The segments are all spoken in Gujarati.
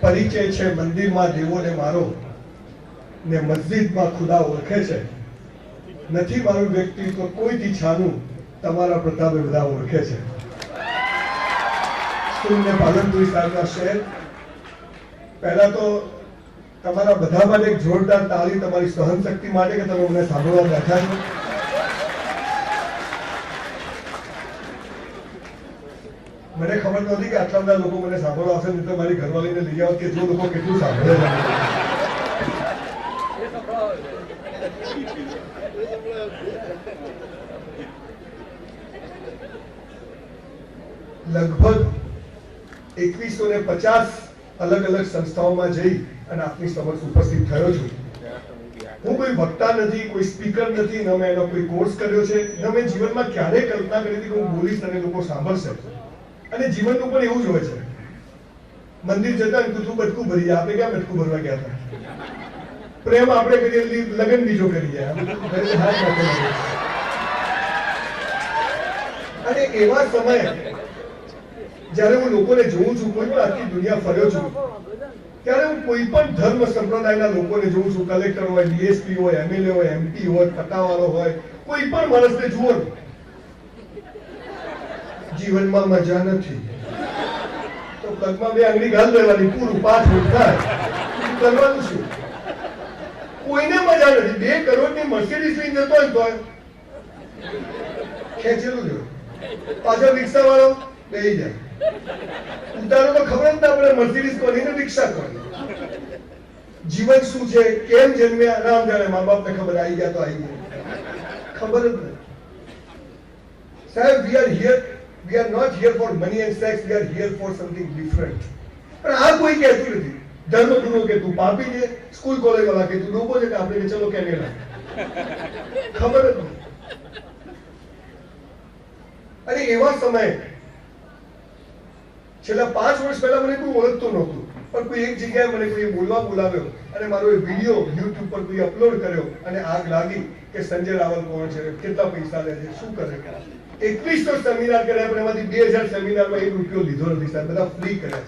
પરિચય છે મંદિરમાં દેવોને મારો ને મસ્જિદમાં ખુદા ઓળખે છે, નથી મારું વ્યક્તિત્વ કોઈથી છાનું, તમારા પ્રતાપે બધા ઓળખે છે. સ્કૂલને પાલનપુર વિસ્તારના શહેર, પહેલા તો તમારા બધા માટે એક જોરદાર તાળી તમારી સહન શક્તિ માટે કે તમે મને સાંભળવા બેઠા છો. મને ખબર નહોતી કે આટલા બધા લોકો મને સાંભળવા આવશે, નહીં તો મારી ઘરવાળીને લઈ આવો કે જો લોકો કેટલું સાંભળે છે. લગભગ 2150 અલગ અલગ સંસ્થાઓમાં જઈ અને આપની સમક્ષ ઉપસ્થિત થયો છું. હું કોઈ વક્તા નથી, કોઈ સ્પીકર નથી, ન મેં એનો કોઈ કોર્સ કર્યો છે, ન મેં જીવનમાં ક્યારેય કલ્પના કરી હતી કે હું બોલીશ અને લોકો સાંભળશે. અને જીવનનું પણ એવું જ હોય છે. મંદિર જતા કૂતરું બટકું ભરી જાય, આપણે ક્યાં બટકું ભરવા ગયા હતા? પ્રેમ આપણે કરીએ, લગ્ન બીજો કરીએ. અને એવા સમયે જ્યારે હું લોકોને જોઉં છું, કોઈ પણ આખી દુનિયા ફર્યો છું, ત્યારે હું કોઈ પણ ધર્મ સંપ્રદાયના લોકોને જોઉં છું. કલેક્ટર હોય, ડીએસપી હોય, એમએલએ હોય, એમપી હોય, પટ્ટાવાળો હોય, કોઈ પણ માણસને જુઓ, જીવનમાં મજા નથી તો પગમાં બે આંગળી ઘાલ દેવાની, પૂરું 5 ફૂટ થાય. કરવાનું શું? કોઈને મજા નથી. 2 કરોડની મર્સિડીઝ લઈને જતો હોય તો ખેંચેલું જ પાછળ રિક્ષા વાળો બેસી જાય. ઉતારો તો ખબર જ ના પડે મર્સિડીઝ કોની ને રિક્ષા કોની. જીવન શું છે, કેમ જન્મ્યા, રામ જાણે. મા બાપને ખબર આવી ગયા તો આવી ગયા, ખબર જ નહીં. સાહેબ, we are not here for money and sex, we are here for something different. પણ આ કોઈ કહેતું નથી. ધર્મગુરુ કે તું પાપી છે, સ્કૂલ કોલેજ વાળા કે તું ડોબો છે, કે આપણે કે ચલો કેનેડા, ખબર જ નહીં. અને એવા સમયે છેલ્લા 5 વર્ષ પહેલા મને કોઈ ઓળખતું નહોતું, પણ કોઈ એક જગ્યાએ મને કોઈ બોલવા બોલાવ્યો અને મારો એ વિડીયો યુટ્યુબ પર કોઈ અપલોડ કર્યો અને આગ લાગી કે સંજય રાવલ કોણ છે, કેટલા પૈસા લે છે, શું કરે. 2100 સેમિનાર કર્યા, પણ એમાંથી 2000 સેમિનારમાં ₹1 લીધો નથી સાહેબ, બધા ફ્રી કર્યા.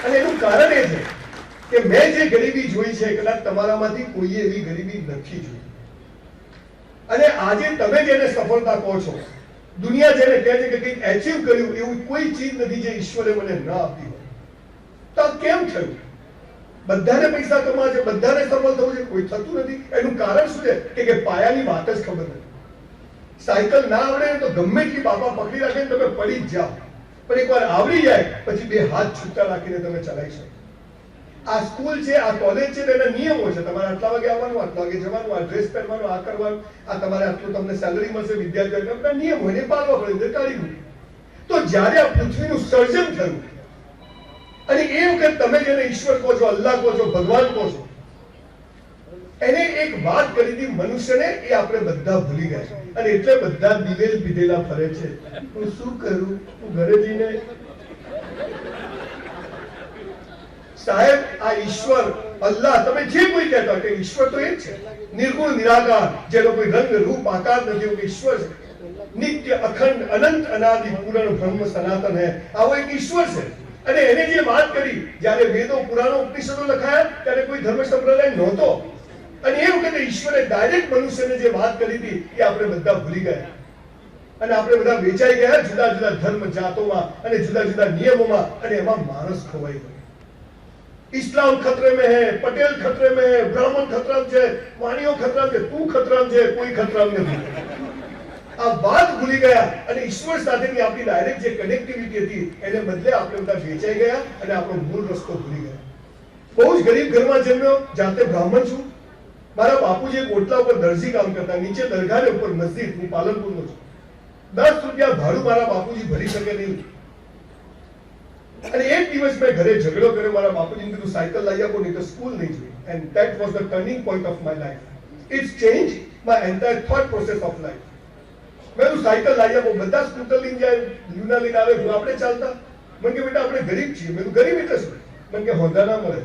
અને એનું કારણ એ છે કે મેં જે ગરીબી જોઈ છે, કદાચ તમારામાંથી કોઈએ એવી ગરીબી નથી જોઈ. અને આજે તમે જેને સફળતા કહો છો, દુનિયા જેને કહે છે કે કંઈક એચીવ કર્યું, એવું કોઈ ચીજ નથી જે ઈશ્વરે મને ન આપી હોય. તો કેમ થયું? બધાને પૈસા કમાવા છે, બધાને સફળ થવું છે, કોઈ થતું નથી. એનું કારણ શું છે કે પાયાની વાત જ ખબર નથી. સાયકલ ના આવડે તો ગમે એટલી બાપા પકડી રાખે તમે પડી જ જાઓ, પણ એકવાર આવડી જાય પછી 2 હાથ છૂટા રાખીને તમે ચલાવી શકો. આ સ્કૂલ છે, આ કોલેજ છે, એના નિયમો છે. તમારે આટલા વાગે આવવાનું, આટલા વાગે જવાનું, આ ડ્રેસ પહેરવાનું, આ કરવાનું, આ તમારે આટલું તમને સેલરી મળશે, વિદ્યાર્થીઓ નિયમો એને પાળવા પડે, કાઢી મૂકી. તો જ્યારે આ પૃથ્વીનું સર્જન થયું અને એ વખત તમે જેને ઈશ્વર કહો છો, અલ્લાહ કહો છો, ભગવાન કહો છો, એને એક વાત કરી હતી મનુષ્યને, એ આપણે બધા ભૂલી ગયા. અને એટલે બધા દિવેલ પીધેલા ફરે છે. હું શું કરું? હું ઘરે જઈને સાહેબ, આ ઈશ્વર, અલ્લાહ, તમે જે કોઈ કહેતા કે ઈશ્વર તો એ જ છે, નિર્ગુણ નિરાકાર, જેનો કોઈ રંગ રૂપ આકાર નથી, એવું ઈશ્વર છે. નિત્ય અખંડ અનંત અનાદિ પૂરણ બ્રહ્મ સનાતન હૈ, આવો એક ઈશ્વર છે. અને એને જે વાત કરી, જ્યારે વેદો પુરાણો ઉપનિષદો લખાયા ત્યારે કોઈ ધર્મ સંપ્રદાય નહોતો. અને એ વખતે ઈશ્વરે ડાયરેક્ટ મનુષ્યને જે વાત કરી હતી એ આપણે બધા ભૂલી ગયા. અને આપણે બધા વેચાઈ ગયા જુદા જુદા ધર્મ જાતોમાં અને જુદા જુદા નિયમોમાં, અને એમાં માણસ ખોવાઈ ગયો. इस्लाम खतरे में है, पटेल खतरे में है, ब्राह्मण खतरा में है, वाणियों खतरा में, तू खतरा में है, कोई खतरा में नहीं. આ વાત ભૂલી ગયા અને ઈશ્વર સાથેની આપણી ડાયરેક્ટ જે કનેક્ટિવિટી હતી એને બદલે આપણે બધા વેચાઈ ગયા અને આપણો મૂળ રસ્તો ભૂલી ગયા. બહુ જ ગરીબ ઘરમાં જન્મ્યો, જાતે બ્રાહ્મણ છું. મારા બાપુજી એક ઓટલા ઉપર દરજી કામ કરતા, નીચે દરગાહ ઉપર મસ્જિદ. હું પાલનપુરનો છું. ₹10 ભાડું મારા બાપુજી ભરી શકે નહીં. અને એક દિવસ મેં ઘરે ઝઘડો કર્યો, મારા બાપુજીને કીધું સાયકલ લઈ આપો, નહીં તો સ્કૂલ નહીં જોઈ. And that was the turning point of my life. It's change my entire thought process of life. મેં સાયકલ લઈ આપો, બધા સ્કૂટર લઈને જાય, લ્યુના લઈને આવે, હું આપણે ચાલતા. મને કે બેટા આપણે ગરીબ છીએ. મેં ગરીબ એટલે શું? મને કે હોંદા ના મળે.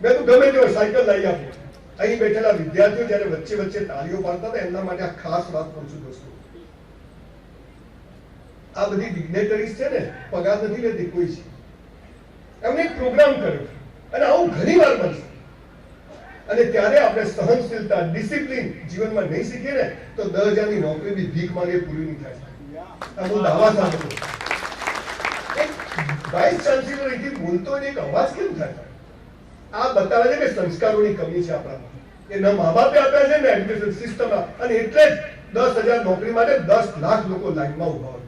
મેં તો ગમે તે સાયકલ લઈ આપો. અહીં બેઠેલા વિદ્યાર્થીઓ જયારે વચ્ચે વચ્ચે તાળીઓ પાડતા હતા, એમના માટે આ ખાસ વાત કહું છું દોસ્તો. આ બધી ડિગ્નેટરીઝ છે ને પગાર નથી લેતી કોઈ છે, એમને એક પ્રોગ્રામ કર્યો અને આવું ઘણી વાર બનશે. અને ત્યારે આપણે સહનશીલતા, ડિસિપ્લિન જીવનમાં નહીં શીખીએ ને તો 10,000 ની નોકરી બી ભીખ માંગે પૂરી નહીં થાય. આ બહુ દાવા સાથે વાઇસ ચાન્સેલર અહીંથી બોલતો હોય એક અવાજ કેમ થાય? આ બતાવે છે કે સંસ્કારોની કમી છે આપણામાં. એ ન મા બાપે આપ્યા છે ને એડ્યુકેશન સિસ્ટમમાં, અને એટલે જ 10,000 નોકરી માટે 10 લાખ લોકો લાઈનમાં ઉભા હોય.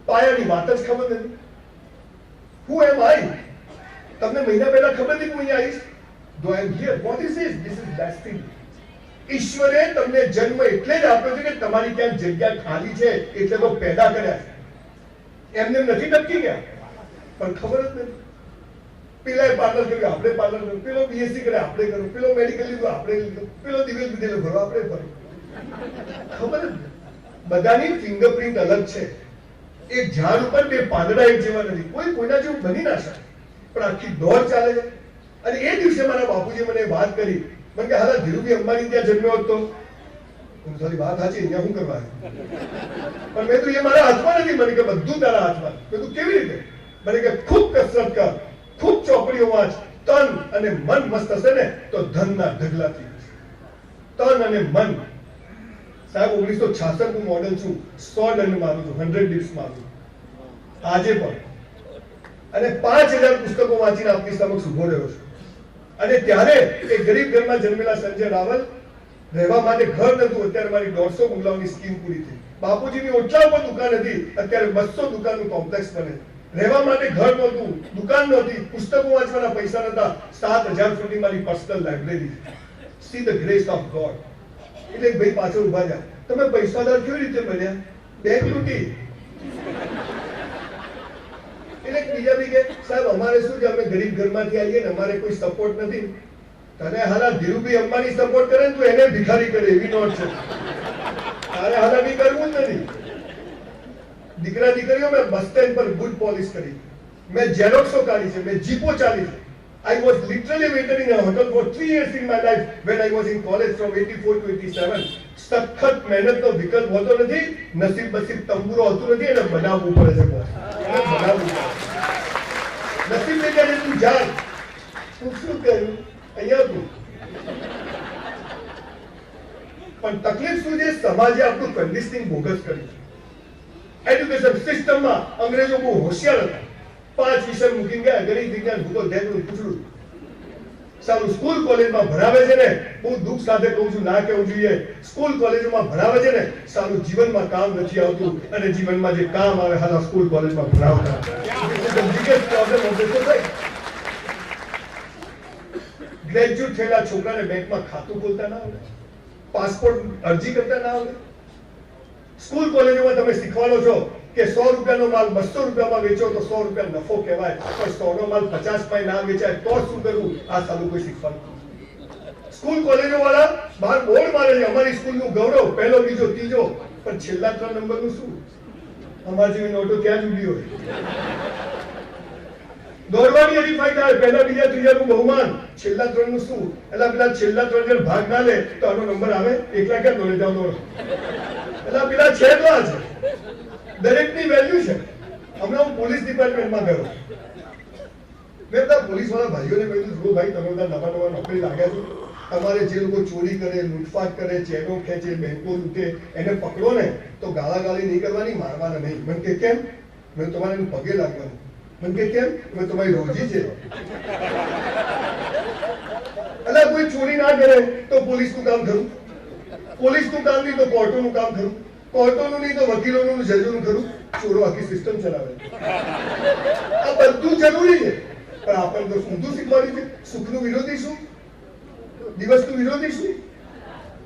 પાયાની વાત જ ખબર નથી. Who am I? તમને મહિના પહેલા ખબર હતી હું અહીંયા આવીશ? Do I am here? What is this? This is destiny. ઈશ્વરે તમને જન્મ એટલે જ આપ્યો છે કે તમારી ક્યાંક જગ્યા ખાલી છે એટલે તો પેદા કર્યા છે. એમને નથી ટપકી ગયા, પણ ખબર જ નથી. પેલા પાર્લર કર્યું, આપણે પાર્લર કર્યું, પેલો બીએસસી કરે, આપણે કર્યું, પેલો મેડિકલ લીધું, આપણે લીધું, પેલો દિવ્ય વિદ્યાલય ભરો, આપણે ભરો. ખબર જ નથી. બધાની ફિંગરપ્રિન્ટ અલગ છે. એક ઝાડ ઉપર બે પાંદડા એક જેવા નથી. કોઈ કોઈના જેવું બની ના શકે, પણ આખી દોડ ચાલે છે. અને એ દિવસે મારા બાપુજી મને વાત કરી, મને કે હાલા ધીરુભાઈ અંબાણી ત્યાં જન્મ્યો હતો. તારી વાત સાચી, અહીંયા શું કરવા? પણ મેં તો એ મારા હાથમાં નથી. મને કે બધું તારા હાથમાં. મેં તું કેવી રીતે? મને કે ખૂબ કસરત કર, ખૂબ ચોપડીઓ વાંચ, તન અને મન મસ્ત હશે ને તો ધનના ઢગલાથી. તન અને મન. સાહેબ 1966 નું મોડેલ છું, 100 દંડ મારું છું, 100 ડિપ્સ મારું છું આજે પણ. અને 5,000 પુસ્તકો વાંચીને આપની સમક્ષ ઉભો રહ્યો છું. અને ત્યારે એ ગરીબ ઘરમાં જન્મેલા સંજય રાવલ રહેવા માટે ઘર નતું. અત્યારે મારી 150 બંગલાઓની સ્કીમ પૂરી થઈ. બાપુજીની ઓટલા ઉપર દુકાન હતી, અત્યારે 200 દુકાનનું કોમ્પ્લેક્સ બને. રહેવા માટે ઘર નહોતું, દુકાન નહોતી, પુસ્તકો વાંચવાના પૈસા નતા. 7,000 ફૂટની મારી personal library. See the grace of God. એટલે ભાઈ પાછળ ઉભા રહ્યા, તમે પૈસાદાર કેવી રીતે બન્યા? બેંક લૂંટી. એટલે બીજા બી કે સાહેબ અમારે શું છે, અમે ગરીબ ઘરમાંથી આવીએ ને અમારે કોઈ સપોર્ટ નથી. તને હાલા ધીરુભાઈ અંબાણી સપોર્ટ કરે ને તું એને ભિખારી કરે એવી નોટ છે. તારે હાલા બી કરવું જ નથી. દીકરા દીકરીઓ મેં બસ સ્ટેન્ડ પર ગુડ પોલિશ કરી, મેં ઝેરોક્સો કાઢી છે, મેં જીપો ચાલી છે. I was literally waiting in a hotel for 3 years in my life when I was in college from 84 to 87. સખત મહેનતનો વિકલ્પ હોતો નથી, નસીબ બસીબ તંબુરો હોતું નથી, એને બનાવવું પડે છે. બનાવવું પડે. નસીબ ને કહે તું જા, તું શું કર્યું અહીંયા તું. પણ તકલીફ શું છે, સમાજે આપણું કન્ડિશનિંગ બોગસ કર્યું છે. એડ્યુકેશન સિસ્ટમમાં અંગ્રેજો બહુ હોશિયાર હતા. 5 વિષય મૂકી ગયા, ગણિત, વિજ્ઞાન, ભૂગોળ, ધ્યાન પૂછડું. સારું સ્કૂલ કોલેજમાં ભણાવે છે ને, બહુ દુઃખ સાથે કહું છું, ના કહેવું જોઈએ. સ્કૂલ કોલેજોમાં ભણાવે છે ને, સારું જીવનમાં કામ નથી આવતું. અને જીવનમાં જે કામ આવે હાલ સ્કૂલ કોલેજમાં ભણાવતા. ગ્રેજ્યુએટ થયેલા છોકરાને બેંકમાં ખાતું ખોલતા ના આવડે, પાસપોર્ટ અરજી કરતા ના આવડે. સ્કૂલ કોલેજોમાં તમે શીખવાડો છો કે 100 રૂપિયાનો માલ 200 રૂપિયામાં વેચો તો 100 રૂપિયા નફો કહેવાય, પણ 100 નો માલ 50 માં ના વેચાય તો શું કરવું? આ સાલું કોઈ શીખવાડતું. સ્કૂલ કોલેજો વાળા બહાર બોર્ડ મારે છે, અમારી સ્કૂલનું ગૌરવ પહેલો, બીજો, ત્રીજો, પણ છેલ્લા 3 નંબરનું શું? અમારી જેવી નોટો ક્યાં જુડી હોય? દોડવાની હરીફાઈ થાય, પહેલા, બીજા, ત્રીજાનું બહુમાન, છેલ્લા 3 નું શું? એટલે પેલા છેલ્લા 3 જણ ભાગ ના લે તો આનો નંબર આવે. એકલા ક્યાં દોડે જાવ દોડો. એટલે પેલા છે તો આ છે. દરેકની વેલ્યુ છે. હમણાં હું પોલીસ ડિપાર્ટમેન્ટમાં ગયો. મેં બધા પોલીસ વાળા ભાઈઓને કહ્યું, જો ભાઈ તમે બધા નવા નવા નોકરી લાગ્યા છો, તમારે જે લોકો ચોરી કરે, લૂંટફાટ કરે, ચેનો ખેંચે, બેંકો લૂંટે, એને પકડો ને તો ગાળાગાળી નહીં કરવાની, મારવાના નહીં. મને કે કેમ? મેં તમારે પગે લાગવાનું. મને કે કેમ? મેં તમારી રોજી છે. એટલે કોઈ ચોરી ના કરે તો પોલીસનું કામ ખરું, પોલીસનું કામ નહીં તો કોર્ટોનું કામ ખરું, કોર્ટોનું નહીં તો વકીલોનું, જજોનું ખરું. ચોરો આખી સિસ્ટમ ચલાવે. આ બધું જરૂરી છે, પણ આપણને તો ઊંધું શીખવાડ્યું છે. સુખનું વિરોધી શું? દિવસનું વિરોધી શું?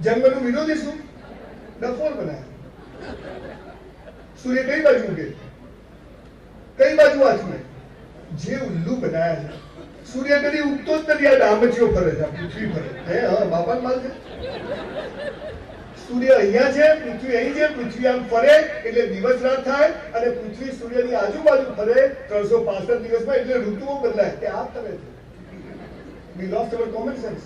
જન્મનું વિરોધી શું? ડફોર બનાવે. સૂર્ય કઈ બાજુ મૂકે? કઈ બાજુ હાથમાં? જે ઉલ્લુ બનાયા છે. સૂર્ય કદી ઉગતો જ નથી, આ ડામચીઓ ફરે છે, પૃથ્વી ફરે. હા, બાપા માલ છે. સૂર્ય અહીંયા છે, પૃથ્વી અહીં છે, પૃથ્વી આમ ફરે એટલે દિવસ રાત થાય, અને પૃથ્વી સૂર્યની આજુબાજુ ફરે 365 દિવસમાં, એટલે ઋતુઓ બદલાય. તે આપ કરે છે. We lost our common sense.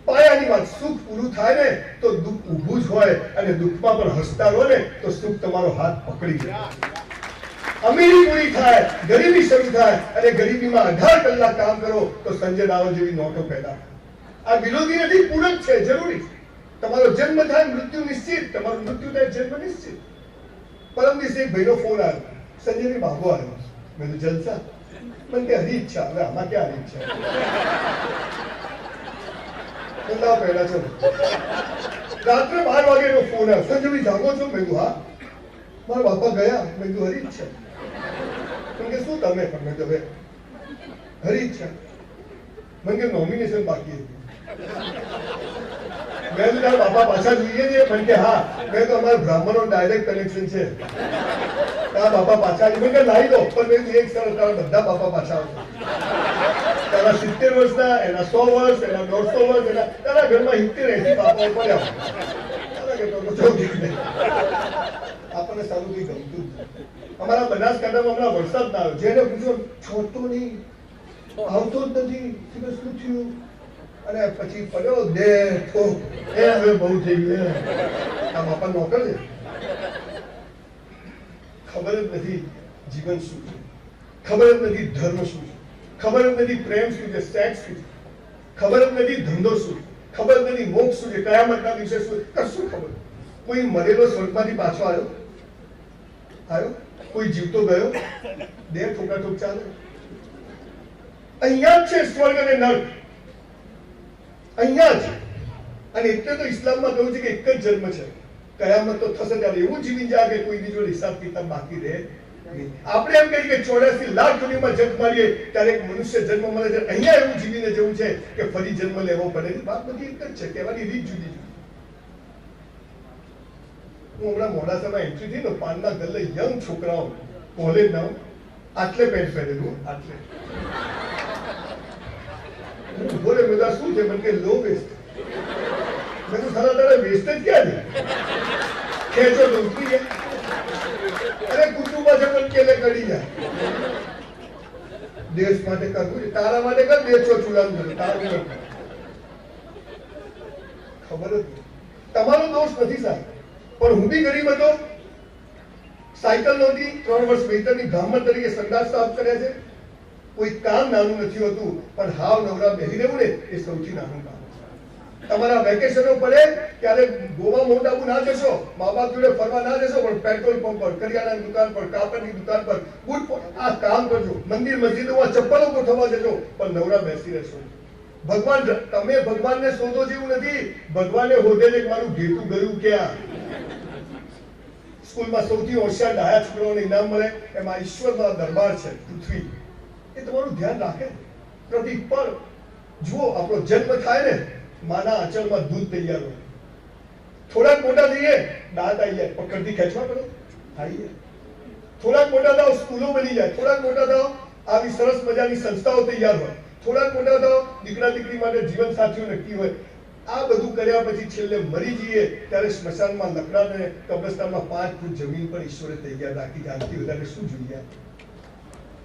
પાયાની વાત, સુખ પૂરું થાય ને તો દુઃખ ઊભું જ હોય, અને દુઃખમાં પણ હસતા રહો ને તો સુખ તમારો હાથ પકડી જાય. અમીરી પૂરી થાય, ગરીબી શરૂ થાય, અને ગરીબીમાં 18 કલાક કામ કરો તો સંજય રાવલ જેવી નોટો પેદા થાય. આ વિરોધી નથી, પૂરક છે, જરૂરી છે. તમારો જન્મ થાય મૃત્યુ નિશ્ચિત, તમારું મૃત્યુ થાય જન્મ નિશ્ચિત. પરમ દિવસે એક ભાઈનો ફોન આવ્યો, સંજયની બાબો આવ્યો. મેં તો જલસા. મને કે હરી ઈચ્છા, હવે આમાં ક્યાં હરી ઈચ્છા? પહેલા છો રાત્રે 12 વાગે એનો ફોન આવ્યો, સંજયભાઈ જાગો છો? મેં કીધું હા. મારા બાપા ગયા. મેં કીધું હરી ઈચ્છા. કે શું તમે? પણ મેં કહ્યું હરી ઈચ્છા. મને કે નોમિનેશન બાકી હતી. મેં તો તારા બાપા પાછા જોઈએ છે? પણ કે હા. મેં તો અમારા બ્રાહ્મણો ડાયરેક્ટ કનેક્શન છે, તારા બાપા પાછા આવી. મેં કે લાવી દો. પણ મેં એક સરસ તારા બધા બાપા પાછા આવશે. તારા 70 વર્ષના, એના 100 વર્ષ, એના 150 વર્ષ, એના તારા ઘરમાં 70-80 બાપાઓ પડ્યા. તારા કે તો આપણને સારું કઈ ગમતું. અમારા બનાસકાંઠામાં હમણાં વરસાદ ના આવ્યો. જેને પૂછ્યું છોડતો નહીં, આવતો જ નથી, શું થયું? અને પછી પડ્યો દેખો એ હવે બહુ થઈ ગયું. આ બાપા નોકર છે. ખબર જ નથી જીવન શું છે, ખબર જ નથી ધર્મ શું છે, ખબર જ નથી પ્રેમ શું છે, સેક્સ શું છે, ખબર જ નથી ધંધો શું છે, ખબર જ નથી મોક્ષ શું છે, કયામતના દિવસે શું, કશું ખબર. કોઈ મરેલો સ્વર્ગમાંથી પાછો આવ્યો? કોઈ જીવતો ગયો? દેહ ઠોકાઠોક ચાલે. અહીંયા જ છે સ્વર્ગ અને નર્ક, અહીંયા જ. અને એટલે તો ઇસ્લામમાં કહ્યું છે કે એક જ જન્મ છે, કયામત તો થશે ત્યારે એવું જીવી જાય કે કોઈ બીજો હિસાબ કિતાબ બાકી રહે નહીં. આપણે એમ કહીએ કે 84 લાખ દુનિયામાં જન્મ મારીએ ત્યારે એક મનુષ્ય જન્મ મળે છે. અહીંયા એવું જીવીને જવું છે કે ફરી જન્મ લેવો પડે. વાત બધી એક જ છે, કહેવાની રીત જુદી જુદી. હું હમણાં મોડાસામાં એન્ટ્રી થઈ ને, પાનના ગલ્લે યંગ છોકરાઓ કોલેજના આટલે પેન્ટ પહેરેલું, આટલે બોલે બધા શું છે? મને કે લો વેસ્ટ. મેં તો સારા તારા વેસ્ટ જ ક્યાં છે? ખેંચો તો ઉતરી ગયા. અરે કુટુંબ છે પણ કેલે કડી જાય. દેશ માટે કરવું છે, તારા માટે કર, દેશો ચૂલામ કરે તારું કર. ખબર જ તમારો દોષ નથી સાહેબ. પણ હું બી ગરીબ હતો, સાયકલ નહોતી, 3 વર્ષ વેતનની બ્રાહ્મણ તરીકે સંદાસ સાફ કર્યા છે. કોઈ કામ નાનું નથી હોતું, પણ હાવ નવરા બેસી રહેવું ને એ સૌથી નાનું કામ. તમારા વેકેશનો પડે ત્યારે ગોવા માઉન્ટ આબુ ના જશો, મા બાપ જોડે ફરવા ના જશો, પણ પેટ્રોલ પંપ પર, કરિયાણાની દુકાન પર, કાપડની દુકાન પર, બૂટ પર આ કામ કરજો. મંદિર મસ્જિદોમાં ચપ્પલો ગોઠવવા જજો, પણ નવરા બેસી રહેશો. ભગવાન, તમે ભગવાનને શોધો જેવું નથી. ભગવાને હોદે છે મારું ઘેટું ગયું ક્યાં. સ્કૂલમાં સૌથી હોશિયાર ડાયા છોકરાઓને ઇનામ મળે, એમાં ઈશ્વરનો દરબાર છે, પૃથ્વી. એ તમારું ધ્યાન રાખે. પ્રતિ પળ જુઓ, આપણો જન્મ થાય ને, માના આંચળમાં દૂધ તૈયાર હોય. થોડાક મોટા થઈએ, દાંત આવી જાય, પકડથી ખેંચવા પડે, આવી જાય. થોડાક મોટા થાવ, સ્કૂલો બની જાય. થોડાક મોટા થાવ, આવી સરસ મજાની સંસ્થાઓ તૈયાર હોય. થોડાક મોટા થાવ, દીકરા દીકરી માટે જીવન સાથીઓ નક્કી હોય. આ બધું કર્યા પછી છેલ્લે મરી જઈએ ત્યારે સ્મશાનમાં લકડાને કબ્રસ્તાનમાં 5 ફૂટ જમીન પર ઈશ્વરે તૈયાર રાખી. જાણતી વધારે શું જોઈએ?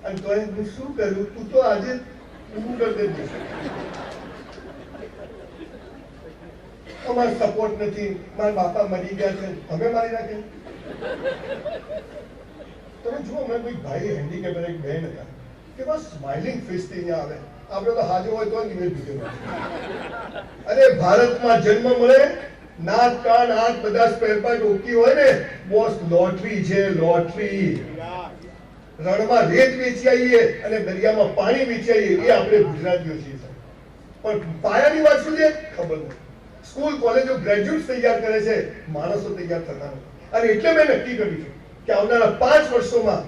અને તો હું શું કરું? તું તો આજે ઊભું કરી દેજે. અમારો સપોર્ટ નથી, મારા બાપા મરી ગયા છે, અમે મારી નાખે. તમે જુઓ, મેં કોઈ ભાઈ હેન્ડીકેપ એક બહેન હતા કે બસ સ્માઇલિંગ ફેસ થી અહીંયા આવે. આપણે તો હાજો હોય તો નિવેદ દીધેલો. અરે ભારતમાં જન્મ મળે, નાક કાન આંખ બધા સ્પેર પાર્ટ ઓકી હોય ને, બોસ લોટરી છે, લોટરી. રણમાં રેત વેચી આવીએ અને દરિયામાં પાણી વેચી આવીએ, એ આપણે ગુજરાતીઓ છીએ. પણ પાયાની વાત શું છે ખબર નથી. સ્કૂલ કોલેજો ગ્રેજ્યુએટ્સ તૈયાર કરે છે, માણસો તૈયાર થતા નથી. અને એટલે મેં નક્કી કર્યું છે કે આવનારા 5 વર્ષોમાં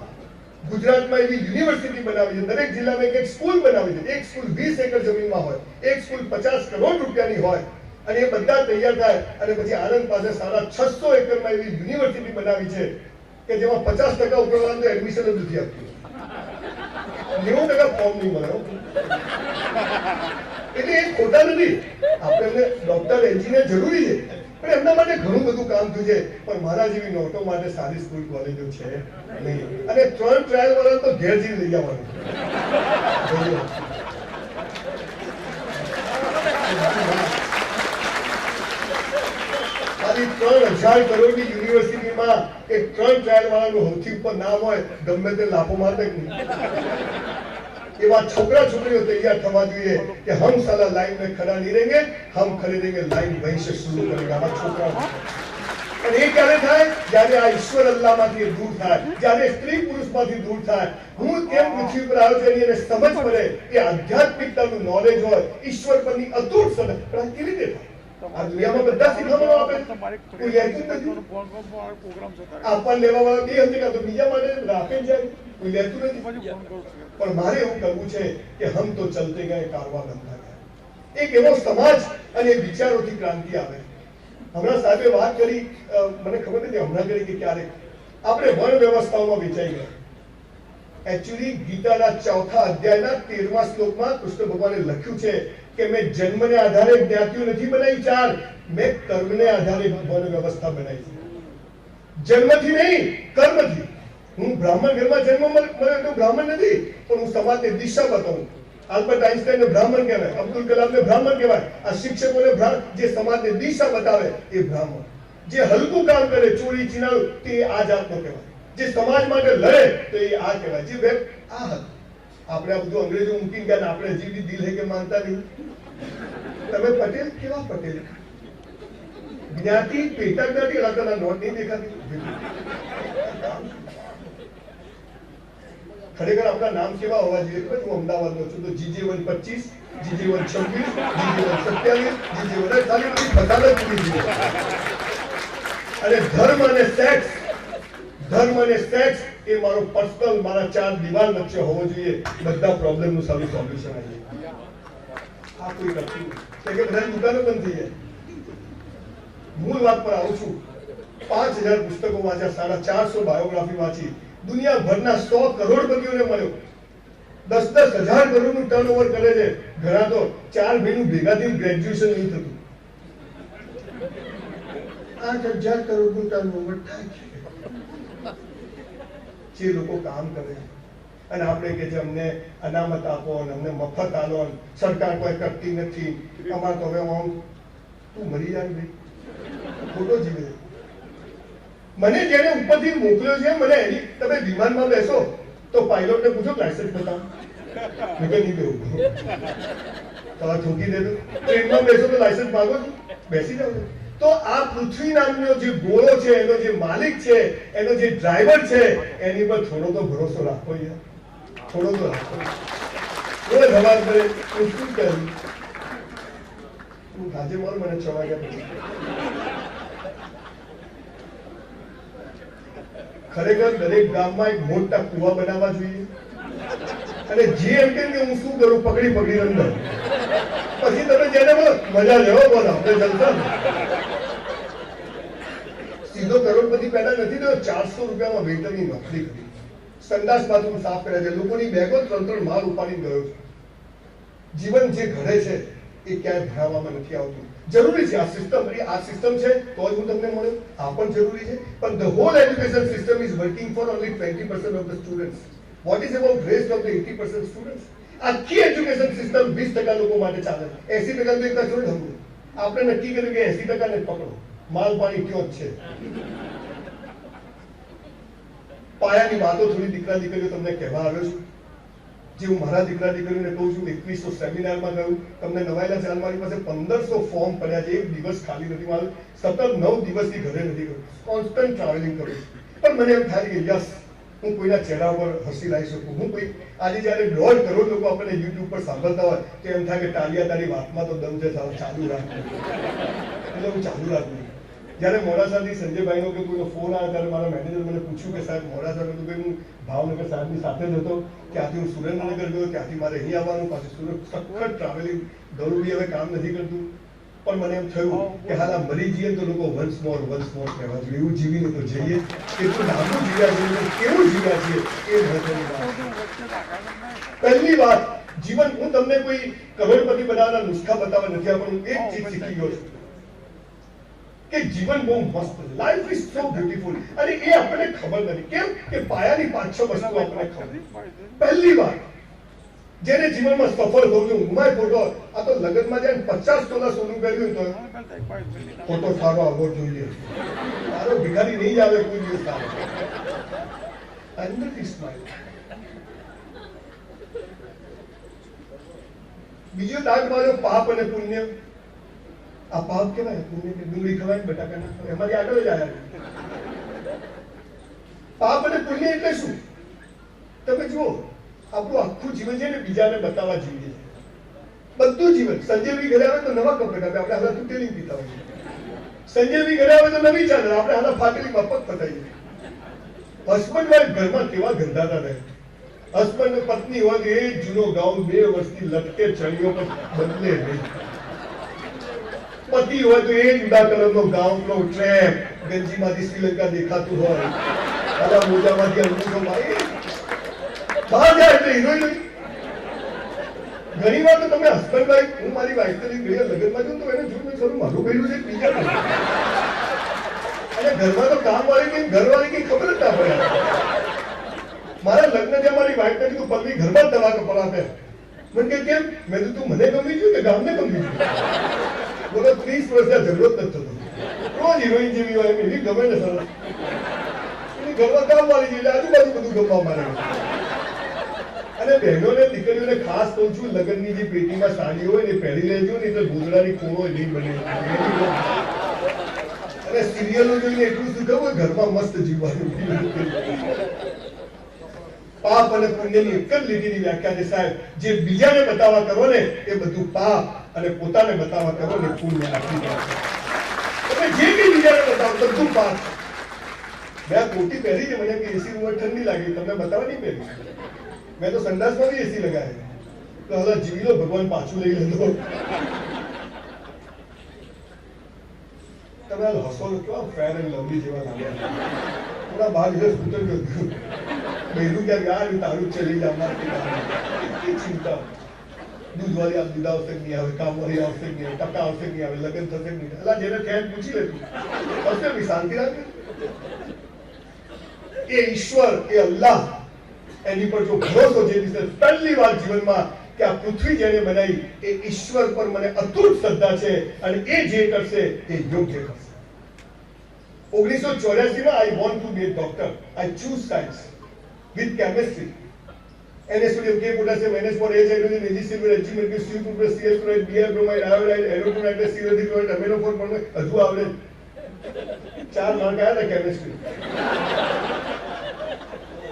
ગુજરાતમાં એવી યુનિવર્સિટી બનાવી છે, દરેક જિલ્લામાં એક સ્કૂલ બનાવી છે. એક સ્કૂલ 20 એકર જમીનમાં હોય, એક સ્કૂલ 50 કરોડ રૂપિયાની હોય, અને એ બધા તૈયાર થાય. અને પછી આનંદ પાસે 650 એકરમાં એવી યુનિવર્સિટી બનાવી છે કે જેમાં 50% ઉપરવાળાને તો એડમિશન જ નથી આપતું, 90% ફોર્મ નહીં મળે. એટલે એ ખોટા નથી. આપણે ડોક્ટર એન્જિનિયર જરૂરી છે, પણ એમના માટે ઘણું બધું કામ થયું છે. પણ મારા જેવી નોટો માટે સારી સ્કૂલ કોલેજો છે નહીં. અને 3 ટ્રાયલ વાળા તો ઘેર જઈને લઈ આવવાનું. આટલી 3000 કરોડની યુનિવર્સિટીમાં એક 3 ટ્રાયલ વાળાનું સૌથી ઉપર નામ હોય, ગમે તે લાફો મારતા જ નહીં। એવા છોકરા છોકરીઓ તૈયાર થવા જોઈએ કે હમ સાલા લાઈન में खड़ा नहीं रहेंगे, हम खरीदेंगे लाइन वहीं से शुरू करेंगे। આવા છોકરા અને એ ક્યારે થાય? જ્યારે આ ઈશ્વર અલ્લાહમાંથી દૂર થાય, જ્યારે સ્ત્રી પુરુષમાંથી દૂર થાય। હું કેમ પૃથ્વી પર આવ્યો છું એને સમજ પડે કે આધ્યાત્મિકતાનું નોલેજ હોય, ઈશ્વર પરની અતૂટ સમજ, પણ આ કેવી રીતે થાય? આ દુનિયામાં બધા શીખવાનો આપે, કોઈ લેતું નથી। આપણ લેવા વાળા બે હશે કાં તો બીજા માટે આપે જાય, કોઈ લેતું નથી। પણ મારે એવું કરવું છે કે હમ તો ચલતે ગયે કારવા બનતા ગયા। એક એવો સમાજ અને વિચારોથી ક્રાંતિ આવે। હમણાં સાહેબે વાત કરી, મને ખબર નથી હમણાં કરી કે ક્યારે આપણે વર્ણ વ્યવસ્થાઓમાં વેચાઈ ગયા। એકચ્યુઅલી ગીતાના 4થા અધ્યાયના 13મા શ્લોકમાં કૃષ્ણ ભગવાને લખ્યું છે કે મેં જન્મને આધારે જ્ઞાતિઓ નથી બનાવી 4, મેં કર્મને આધારે વર્ણ વ્યવસ્થા બનાવી છે। જન્મથી નહીં, કર્મથી। હું બ્રાહ્મણ ઘરમાં જન્મ મળ્યો તો બ્રાહ્મણ નથી, પણ હું સમાજને દિશા બતાવું। આલ્બર્ટ આઇન્સ્ટાઈને બ્રાહ્મણ કહેવાય, અબ્દુલ કલામને બ્રાહ્મણ કહેવાય। આ શિક્ષકોને જે સમાજને દિશા બતાવે એ બ્રાહ્મણ। જે હલકું કામ કરે, ચોરી ચીનારું, તે આ જાતનો કહેવાય। જે સમાજ માટે લડે તો એ આ કહેવાય। જે આ હતું। આપણે આ બધું અંગ્રેજો મૂકી ગયા ને આપણે હજી બી દિલ હે કે માનતા નહીં। તમે પટેલ કેવા પટેલ? જ્ઞાતિ પેટા જ્ઞાતિ રાતાના નોટ નહીં દેખાતી। ખરેખર આપણા નામ કેવા હોવા જોઈએ? હું અમદાવાદનો છું તો GJ1 25, GJ1 26, GJ1 27, GJ1 48 બધા જ પૂરી જોઈએ। અને ધર્મ અને સેક્સ એ મારો પર્સનલ, મારા 4 દિવાલ વચ્ચે હોવો જોઈએ। બધા પ્રોબ્લેમનું સારું સોલ્યુશન આવી જાય। આ કોઈ નથી કે બધાની દુકાનો બંધ થઈ જાય। મૂળ વાત પર આવું છું। 5000 પુસ્તકો વાંચ્યા, 450 બાયોગ્રાફી વાંચી, દુનિયાભરના 100 કરોડપતિઓને મળ્યો, 10,000 કરોડનું ટર્નઓવર કરે છે। ઘણા તો 4 ભાઈનું ભેગા થઈને ગ્રેજ્યુએશન નહીં થતું, 8,000 કરોડનું ટર્નઓવર થાય છે। જે લોકો કામ કરે અને આપણે કે જે અમને અનામત આપો અને અમને મફત આલો, સરકાર કોઈ કરતી નથી, અમારે તો હવે તું મરી જાય ભાઈ, ખોટો જીવે। મને જેને ઉપરથી મોકલ્યો છે, મને એની, તમે વિમાનમાં બેસો તો પાયલોટને પૂછો લાયસન્સ બતાવો, મેં નહીં દેવું, તમે ઠોકી દેજો। ટ્રેનમાં બેસો તો લાયસન્સ માંગો છો, બેસી જાવ। તો આ પૃથ્વી નામનો જે ગોળો છે, એનો જે માલિક છે, એનો જે ડ્રાઈવર છે, એની પર થોડો તો ભરોસો રાખો યાર, થોડો તો રાખો। રોજ સવાર કરે હું શું કરું, તું આજે બોલ મને 6 વાગ્યા પછી। ખરેખર દરેક ગામમાં એક મોટા કુવા બનાવવા જોઈએ અને જે એમ કે હું શું કરું પકડી અંદર, પછી તમે જેને બોલો મજા લેવો, બોલો આપણે જલસા। સીધો કરોડપતિ પેદા નથી થયો, 400 રૂપિયામાં વેતનની નોકરી કરી, સંડાસ બાથરૂમ સાફ કર્યા છે, લોકોની બેગો 3 માળ ઉપાડીને ગયો છે। જીવન જે ઘડે છે એ ક્યાંય ભણાવવામાં નથી આવતું। જરૂરી છે આ સિસ્ટમ છે તો જ હું તમને મળ્યો, આ પણ જરૂરી છે, પણ the whole education system is working for only 20% of the students. What is about rest of the 80% students? આખી એજ્યુકેશન સિસ્ટમ 20% લોકો માટે ચાલે, 80% તો એકલા છોડ હમું। આપણે નક્કી કર્યું કે 80% ને પકડો, માલ પાણી કયો જ છે। પાયાની વાતો થોડી દીકરા દીકરીઓ તમને કહેવા આવ્યો છું, જે હું મારા દીકરા દીકરીઓને કહું છું। 2100 સેમિનારમાં ગયું, તમને નવાયેલા ચાલ, મારી પાસે 1500 ફોર્મ પડ્યા છે, એક દિવસ ખાલી નથી મારું, સતત 9 દિવસથી ઘરે નથી ગયું, કોન્સ્ટન્ટ ટ્રાવેલિંગ કરું છું। પણ મને એમ થાય કે યસ, હું કોઈના ચહેરા પર હસી લાવી શકું। હું કોઈ આજે જ્યારે 1.5 કરોડ લોકો આપણને યુટ્યુબ પર સાંભળતા હોય તો એમ થાય કે ટાલિયા તારી વાતમાં તો દમ છે, ચાલુ રાખ, એટલે હું ચાલુ રાખું। જ્યારે મોડાસાથી સંજયભાઈનો કે કોઈનો ફોન આવ્યો ત્યારે મારા મેનેજર મને પૂછ્યું કે સાહેબ મોડાસા હતું, ભાઈ હું ભાવનગર સાહેબની સાથે જ હતો, ત્યાંથી હું સુરેન્દ્રનગર ગયો, ત્યાંથી મારે અહીં આવવાનું, પાછું સુરત, સખત ટ્રાવેલિંગ, ગરુડી હવે કામ નથી કરતું। પણ મને એમ થયું કે હાલ આ મરી જઈએ તો લોકો વન્સ મોર કહેવા જોઈએ, એવું જીવીને તો જઈએ, કેટલું લાંબુ જીવ્યા છીએ, કેવું જીવ્યા છીએ એ મહત્વની વાત। પહેલી વાત, જીવન, હું તમને કોઈ કરોડપતિ બનાવવાના નુસ્ખા બતાવવા નથી, પણ હું એક ચીજ શીખી ગયો છું કે જીવન બહુ મસ્ત છે, લાઈફ ઇઝ સો બ્યુટીફુલ, અને એ આપણને ખબર નથી। કેમ કે પાયાની 5-6 વસ્તુ આપણને ખબર। પહેલી વાત, જેને જીવનમાં સફળ થવું છે ઉમાય ફોટો આ તો લગ્નમાં જાય 50 તોલા સોનું પહેર્યું તો ફોટો સારો આવવો જોઈએ. મારો ભિખારી નહીં જ આવે કોઈ દિવસ સારો. અંદરથી સ્માઈલ. બીજો દાગ માર્યો પાપ અને પુણ્ય. આ પાપ કેવાય? પુણ્ય કે ડુંગળી ખવાય બટાકા ના ખવાય એમાંથી આગળ જ આવ્યા. પાપ અને પુણ્ય એટલે શું? તમે જુઓ આપણું આખું જીવન છે ને બીજાને બતાવવા જોઈએ. બધું જીવન. સંજયભાઈ ઘરે આવે તો નવા કપડા કાપે, આપણે હાલા તૂટેલી પીતા હોઈએ. સંજયભાઈ ઘરે આવે તો નવી ચાદર, આપણે હાલા ફાટેલી મફત પતાવીએ. હસબન્ડ વાઈફ ઘરમાં કેવા ગંધાતા રહે. હસબન્ડ ને પત્ની હોય એ જૂનો ગાઉન 2 વર્ષથી લટકે ચણીઓ પર બદલે નહીં. પતિ હોય તો એ જુદા કલરનો ગાઉન નો ટ્રેપ, ગંજીમાંથી શ્રીલંકા દેખાતું હોય, આલા મોજામાંથી અંગૂઠો મારી બહાર જાય એટલે હિરોઈન. ઘણી વાર તો તમે હસબન્ડ વાઈફ, હું મારી વાઈફ ઘણી લગ્નમાં છું તો એને જોયું ખરું મારું કર્યું છે બીજા અને ઘરમાં તો કામ વાળી કઈ ઘરવાળી કઈ ખબર જ ના પડે. મારા લગ્ન છે મારી વાઈફ ને કીધું પલ્લી ઘરમાં જ દવા કપડા આપે. મને કે કેમ? મેં તું મને ગમી છું કે ગામને ગમી છું? બોલો 30 વર્ષના ઝઘડો જ નથી થતો. રોજ હિરોઈન જેવી હોય એવી ગમે ને સરસ. એની ઘરમાં કામ વાળી છે એટલે આજુબાજુ બધું ગમવા માંડે. અને બહેનોને દીકરીઓને ખાસ કહું છું લગ્નની જે પેટીમાં સાડી હોય ને પહેરી લેજો ને એટલે ગોદડાની ખૂણો નહીં બને. અને સિરિયલો જોઈને એટલું શું કહું ઘરમાં મસ્ત જીવવાનું. પાપ અને પુણ્યની એક જ લીટીની વ્યાખ્યા છે સાહેબ. જે બીજાને બતાવવા કરો ને એ બધું પાપ અને પોતાને બતાવવા કરો ને પુણ્ય આખી વાત. તમે જે કઈ બીજાને બતાવો બધું પાપ. મેં કોટી પહેરી છે મને કે એસી રૂમ ઠંડી લાગી, તમને બતાવવા નહીં પહેરી. મેં તો સંડાસમાં બી એસી લગાવે તો હવે જીવી લો, ભગવાન પાછું લઈ લેતો. તમે હસો કેવા ફેર એન્ડ લવલી જેવા લાગ્યા. થોડા બહાર સ્કૂટર ગયું બહેરું ક્યાં યાર તારું છે લઈ જવા ચિંતા. દૂધવાળી દૂધ આવશે નહીં આવે, કામવાળી આવશે નહીં આવે, ટકા આવશે નહીં આવે, લગ્ન થશે નહીં. એટલે જેને ઠેર પૂછી લેતું હશે બી શાંતિ રાખે. એ ઈશ્વર એ અલ્લાહ એની પર જો ભરોસો જે દિવસે પહેલી વાર જીવનમાં કે આ પૃથ્વી જેને બનાવી એ ઈશ્વર પર મને અતૂટ શ્રદ્ધા છે અને એ જે કરશે એ યોગ્ય કરશે. 1984 માં I want to be a doctor. I choose science with chemistry. NSODM K potassium NS for H hydrogen Ag silver Hg mercury Cu plus Cs chloride Br bromide iodide hydrogen C chloride amino for હજુ આવડે 4 માર્ક આયા હતા કેમિસ્ટ્રી.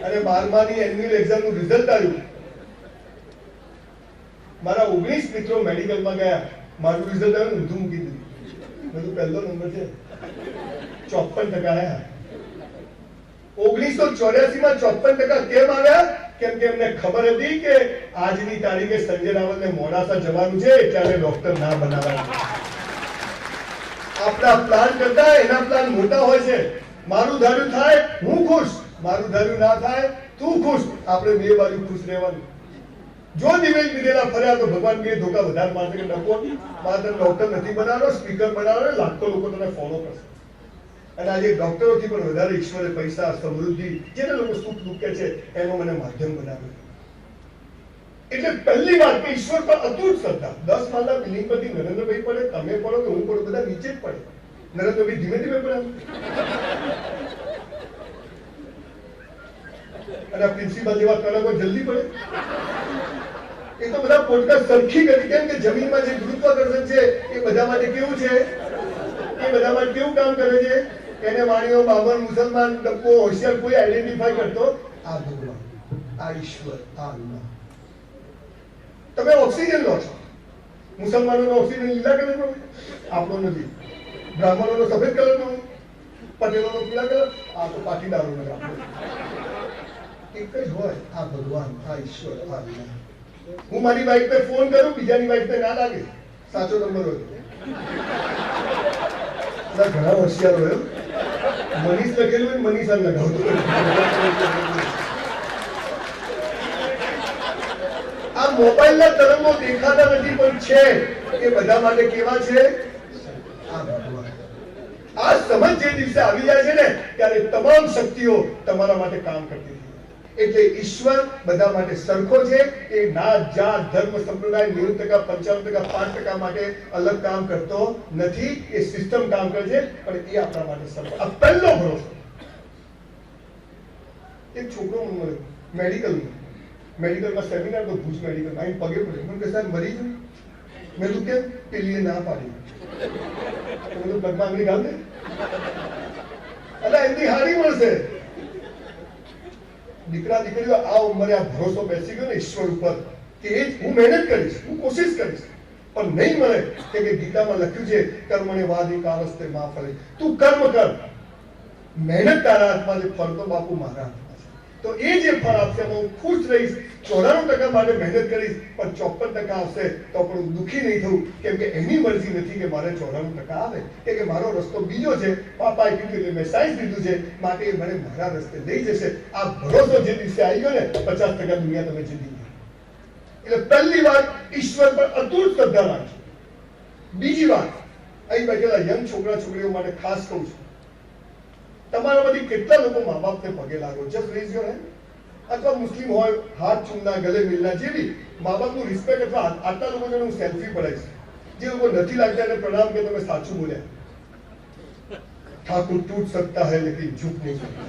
અને 12માની એન્યુઅલ એક્ઝામ નું રિઝલ્ટ આવ્યું. મારા 19 મિત્રો મેડિકલમાં ગયા. મારું રિઝલ્ટ આવ્યું ઊંધું મૂકી દીધું. બધું પહેલો નંબર છે 54% આયા. 1984 માં 54% કેમ આવ્યા? કેમ કે એમને ખબર હતી કે આજની તારીખે સંજય રાવલને મોડાસા જવાનું છે એટલે અમે ડોક્ટર ના બનાવવા. આપણા પ્લાન કરતા એના પ્લાન મોટા હોય છે. મારું ધાર્યું થાય હું ખુશ, મારું ધાર્યું ના થાય તું ખુશ. આપણે બે બાજુ ખુશ રહેવાનું. જો દિવેશ વિદેલા ફર્યા તો ભગવાન બે ધોકા વધારે મારશે કે ડકો માત્ર ડોક્ટર નથી બનાવવાનો, સ્પીકર બનાવવાનો, લાખો લોકો તને ફોલો કરશે. અને આજે ડોક્ટરોથી પણ વધારે ઈશ્વરે પૈસા, સમૃદ્ધિ જેને લોકો સુખ દુઃખે છે એનો મને માધ્યમ બનાવ્યો. એટલે પહેલી વાત કે ઈશ્વર પર અતૂટ શ્રદ્ધા. 10 માળના બિલ્ડિંગ પરથી નરેન્દ્રભાઈ પડે, તમે પડો કે હું પડો, બધા નીચે જ પડે. નરેન્દ્રભાઈ ધીમે ધીમે પડે અને પ્રિન્સિપાલ જેવા કડકો જલ્દી પડે. એ તો બધા પોડકાસ્ટ સરખી કરી. કેમ કે જમીનમાં જે ગુરુત્વાકર્ષણ છે એ બધા માટે કેવું છે? એ બધા માટે કેવું કામ કરે છે? એને વાણીઓ બાબર મુસલમાન ડબ્બો હોશિયાર કોઈ આઈડેન્ટિફાઈ કરતો આ ભગવાન, આ ઈશ્વર, આ અલ્લાહ. તમે ઓક્સિજન લો છો. મુસલમાનોનો ઓક્સિજન લીલા કલરનો હોય, આપણો નથી. બ્રાહ્મણોનો સફેદ કલરનો હોય, પટેલોનો પીળા કલર, આ તો પાટીદારોનો આપણો એક જ હોય. આ ભગવાન, આ ઈશ્વર, આ અલ્લાહ. હું મારી વાઈફને ફોન કરું, બીજાની વાઈફને ના લાગે સાચો નંબર હોય. ઘણા હોશિયાર હોય. મનીષ લખેલું હોય મનીષા લગાવતો. આ મોબાઈલના તરંગો દેખાતા નથી પણ છે એ બધા માટે કેવા છે? આ ભગવાન. આ સમજ જે દિવસે આવી જાય છે ને ત્યારે તમામ શક્તિઓ તમારા માટે કામ કરતી હતી. એટલે ઈશ્વર બધા માટે સરખો છે. એ નાત જાત ધર્મ સંપ્રદાય 90% 95% 5% માટે અલગ કામ કરતો નથી. એ સિસ્ટમ કામ કરે છે, પણ એ આપણા માટે સરખો. આ પહેલો ભરોસો. એક છોકરો મેડિકલમાં સેમિનાર તો ભુજ મેડિકલ અહીં પગે પડે મને કે સાહેબ મરી ગયું. મેં તો કેમ? પેલીએ ના પાડી. તો પગમાં આંગળી ગાળ દે એટલે એમની હારી મળશે. દીકરા દીકરીઓ આ ઉંમરે આ ભરોસો બેસી ગયો ને ઈશ્વર ઉપર કે એ હું મહેનત કરીશ, હું કોશિશ કરીશ, પણ નહીં મળે કે ગીતામાં લખ્યું છે કર્મને વાદી કારસ્તે માં ફરે. તું કર્મ કર, મહેનત તારા હાથમાં છે, ફળ તો બાપુ મારા હાથમાં છે. તો એ જે ફળ આપશે હું ખુશ રહીશ. 94% માટે મહેનત કરીશ, પણ 54% આવશે તો પણ દુઃખી નહીં થવું, કેમ કે એની મરજી નથી કે મારે 94% આવે, કે મારો રસ્તો બીજો છે. પાપાએ કીધું એટલે મેં સાયન્સ લીધું છે, માટે એ મને મારા રસ્તે લઈ જશે. આ ભરોસો જે દિવસે આવી ગયો ને 50% દુનિયા તમે જીતી ગઈ. એટલે પહેલી વાત ઈશ્વર પર અતૂટ શ્રદ્ધા રાખજો. બીજી વાત અહીં બેઠેલા યંગ છોકરા છોકરીઓ માટે ખાસ કહું છું, તમારામાંથી કેટલા લોકો મા બાપને પગે લાગો? Just rays your hand. અથવા મુસ્લિમ હોય હાથ ચૂમના ગલે મિલના જે બી મા બાપનું રિસ્પેક્ટ અથવા આટલા લોકો જોડે હું સેલ્ફી પડાઈશ. જે લોકો નથી લાગતા એને પ્રણામ કે તમે સાચું બોલ્યા. ઠાकुर टूट सकता है लेकिन झुक नहीं सकता.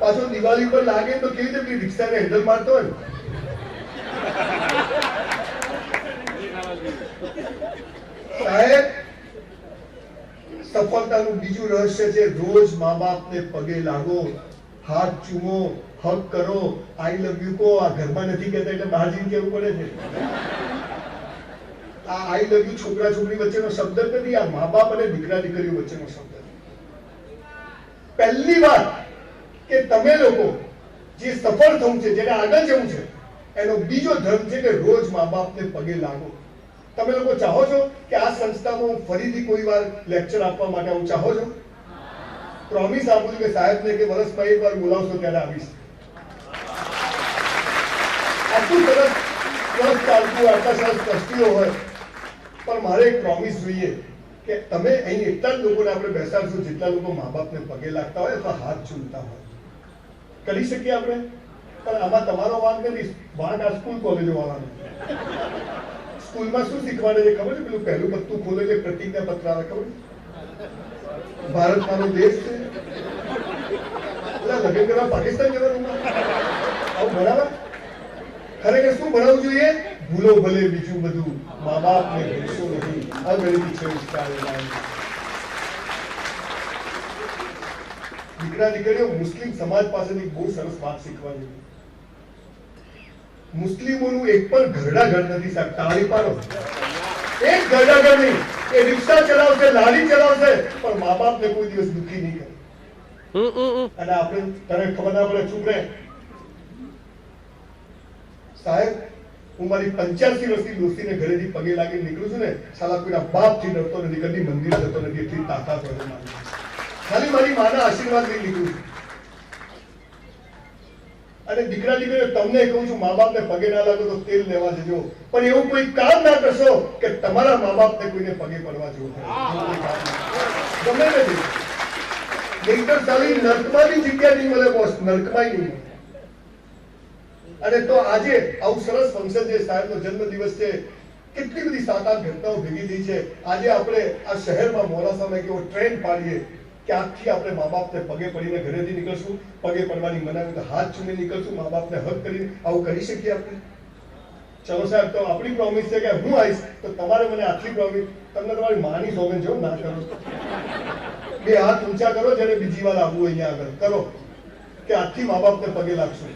પાછો દિવાળી પર લાગે તો કેવી રીતે પેલી રિક્ષાને હેન્ડલ મારતો હોય. સાહેબ સફળતાનું બીજું રહસ્ય છે રોજ મા બાપને પગે લાગો, હાથ ચૂમો, હક કરો, આઈ લવ યુ કહો. આ ઘરમાં નથી કહેતા એટલે બહાર જઈને કહેવું પડે છે. આ આઈ લવ યુ છોકરા છોકરી વચ્ચેનો શબ્દ નથી, આ મા બાપ અને દીકરા દીકરીઓ વચ્ચેનો શબ્દ છે. પહેલી વાત કે તમે લોકો જે સફળ થવું છે, જેને આગળ જવું છે, એનો બીજો ધર્મ છે કે રોજ મા બાપને પગે લાગો. તમે લોકો ચાહો છો કે આ સંસ્થામાં હું ફરીથી કોઈ વાર લેક્ચર આપવા માટે હું ચાહો છો? પ્રોમિસ આપું છું કે સાહેબને કે વર્ષમાં એક વાર બોલાવશો ત્યારે આવીશ. આટલું સરસ ટ્રસ્ટ ચાલતું, આટલા સરસ ટ્રસ્ટીઓ હોય, પણ મારે એક પ્રોમિસ જોઈએ કે તમે અહીં એટલા જ લોકોને આપણે બેસાડશું જેટલા લોકો મા બાપને પગે લાગતા હોય અથવા હાથ ચૂમતા હોય. કરી શકીએ આપણે? પણ આમાં તમારો વાંક નથી, વાંક આ સ્કૂલ કોલેજો વાળાનો. સ્કૂલમાં શું શીખવાડે છે ખબર છે? પેલું પહેલું પત્તું ખોલે છે, પ્રતિજ્ઞા પત્ર આવે, ખબર? ભારત મારો દેશ છે, લગ્ન કરવા પાકિસ્તાન જવાનું આવું ભણાવે? ખરેખર શું ભણાવવું જોઈએ? ભૂલો ભલે બીજું બધું, મા બાપને ભૂલશો નહીં, અગણિત છે દીકરા દીકરીઓ મુસ્લિમ સમાજ પાસેથી બહુ સરસ વાત શીખવા જોઈએ. મુસ્લિમોનું એક પણ ઘરડા ઘર નથી સાહેબ. તાળી પાડો. એક ઘરડા ઘર નહીં. એ રિક્ષા ચલાવશે, લારી ચલાવશે, પણ મા બાપને કોઈ દિવસ દુઃખી નહીં કરે. અને આપણે તને ખબર ના પડે, ચૂપ રહે. સાહેબ હું મારી 85 વર્ષની દોસ્તીને ઘરેથી પગે લાગી નીકળું છું ને, સાલા કોઈના બાપથી ડરતો નથી, કદી મંદિર જતો નથી, એટલી તાકાત હોય મારી. ખાલી મારી માના આશીર્વાદ લઈ નીકળું છું. અને દીકરા દીકરીઓ તમને કહું છું, મા બાપને પગે ના લાગો તો તેલ લેવા જજો, પણ એવું કોઈ કામ ના કરશો કે તમારા મા બાપને કોઈને પગે પડવા જવું ગમે નથી. નહીંતર સાલી નર્કમાંની જગ્યા નહીં મળે બોસ, નર્કમાં નહીં મળે. અને તો આજે આવું સરસ ફંક્શન છે, સાહેબનો જન્મદિવસ છે, કેટલી બધી 7-8 ઘટનાઓ ભેગી થઈ છે. આજે આપણે આ શહેરમાં મોડાસામાં કેવો ટ્રેન્ડ પાડીએ કે આજથી આપણે મા બાપને પગે પડીને ઘરેથી નીકળશું. પગે પડવાની મનાવી તો હાથ ચૂમી નીકળશું, મા બાપને હક કરીને. આવું કરી શકીએ આપણે? ચલો સાહેબ, તો આપણી પ્રોમિસ છે કે હું આવીશ તો તમારે મને આટલી પ્રોમિસ, તમને તમારી માની સોગંદ જો ના કરો. 2 હાથ ઊંચા કરો જ્યારે બીજી વાર આવવું અહીંયા આગળ કરો કે આજથી મા બાપને પગે લાગશું.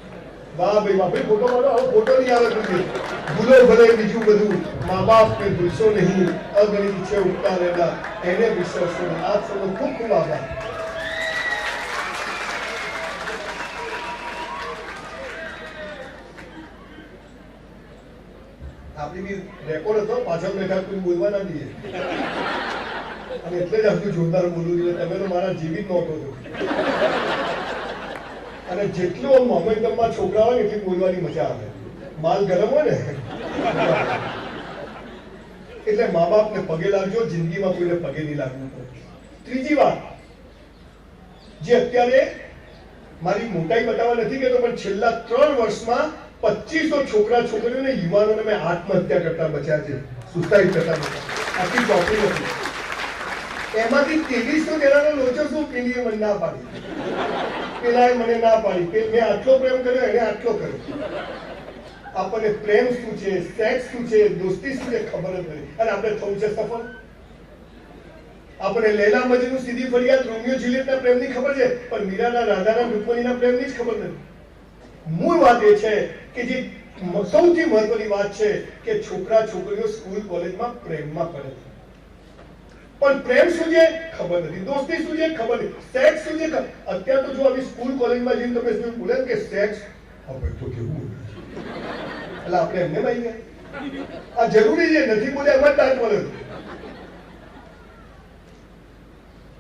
વાહ ભાઈ વાહ. ભાઈ ફોટો પાડો. આવો ફોટો નહીં આવે કોઈ. ભૂલો ભલે બીજું બધું, મા બાપને ભૂલશો નહીં, અગણિત છે ઉપકાર એના, એને વિશ્વાસો નહીં. આપ સૌનો ખૂબ ખૂબ આભાર. આપણી બી રેકોર્ડ હતો, પાછળ બેઠા કોઈ બોલવા ના દઈએ, અને એટલે જ આટલું જોરદાર બોલવું જોઈએ. તમે તો મારા જીવિત નહોતો છો. અને જેટલું મોમેન્ટમમાં છોકરા હોય એટલી બોલવાની મજા આવે. માલ ગરમ હોય ને એટલે મા બાપને પગે લાગજો, જિંદગીમાં કોઈને પગે નહીં લાગવું પડે. ત્રીજી વાત, જે અત્યારે મારી મોટાઈ બતાવવા નથી કહેતો, પણ છેલ્લા 3 વર્ષમાં 2500 છોકરા છોકરીઓને યુવાનોને મેં આત્મહત્યા કરતા બચ્યા છે, સુસાઇડ કરતા બચ્યા. આખી ચોપડી હતી. એમાંથી 2300 જણાનો લોચો શું પેલીએ મને ના પાડી, પેલાએ મને ના પાડી, મેં આટલો પ્રેમ કર્યો, એને આટલો કર્યો. આપણને પ્રેમ શું છે, સેક્સ શું છે, દોસ્તી શું છે ખબર જ નથી, અને આપણે થવું છે સફળ. આપણે લૈલા મજનુ, સીધી ફરિયાદ, રોમિયો જુલિયટના પ્રેમની ખબર છે, પણ મીરાના રાધાના રૂકમણીના પ્રેમની જ ખબર નથી. મૂળ વાત એ છે કે જે સૌથી મહત્વની વાત છે કે છોકરા છોકરીઓ સ્કૂલ કોલેજમાં પ્રેમમાં પડે છે, પણ પ્રેમ શું છે ખબર નથી, દોસ્તી શું છે ખબર નથી, સેક્સ શું છે. અત્યારે તો જો આવી સ્કૂલ કોલેજમાં જઈને તમે શું બોલે કે સેક્સ, હવે તો કેવું એટલે આપણે એમને ભાઈ ગયા. આ જરૂરી છે, નથી બોલે એમાં ટાઈમ બોલે.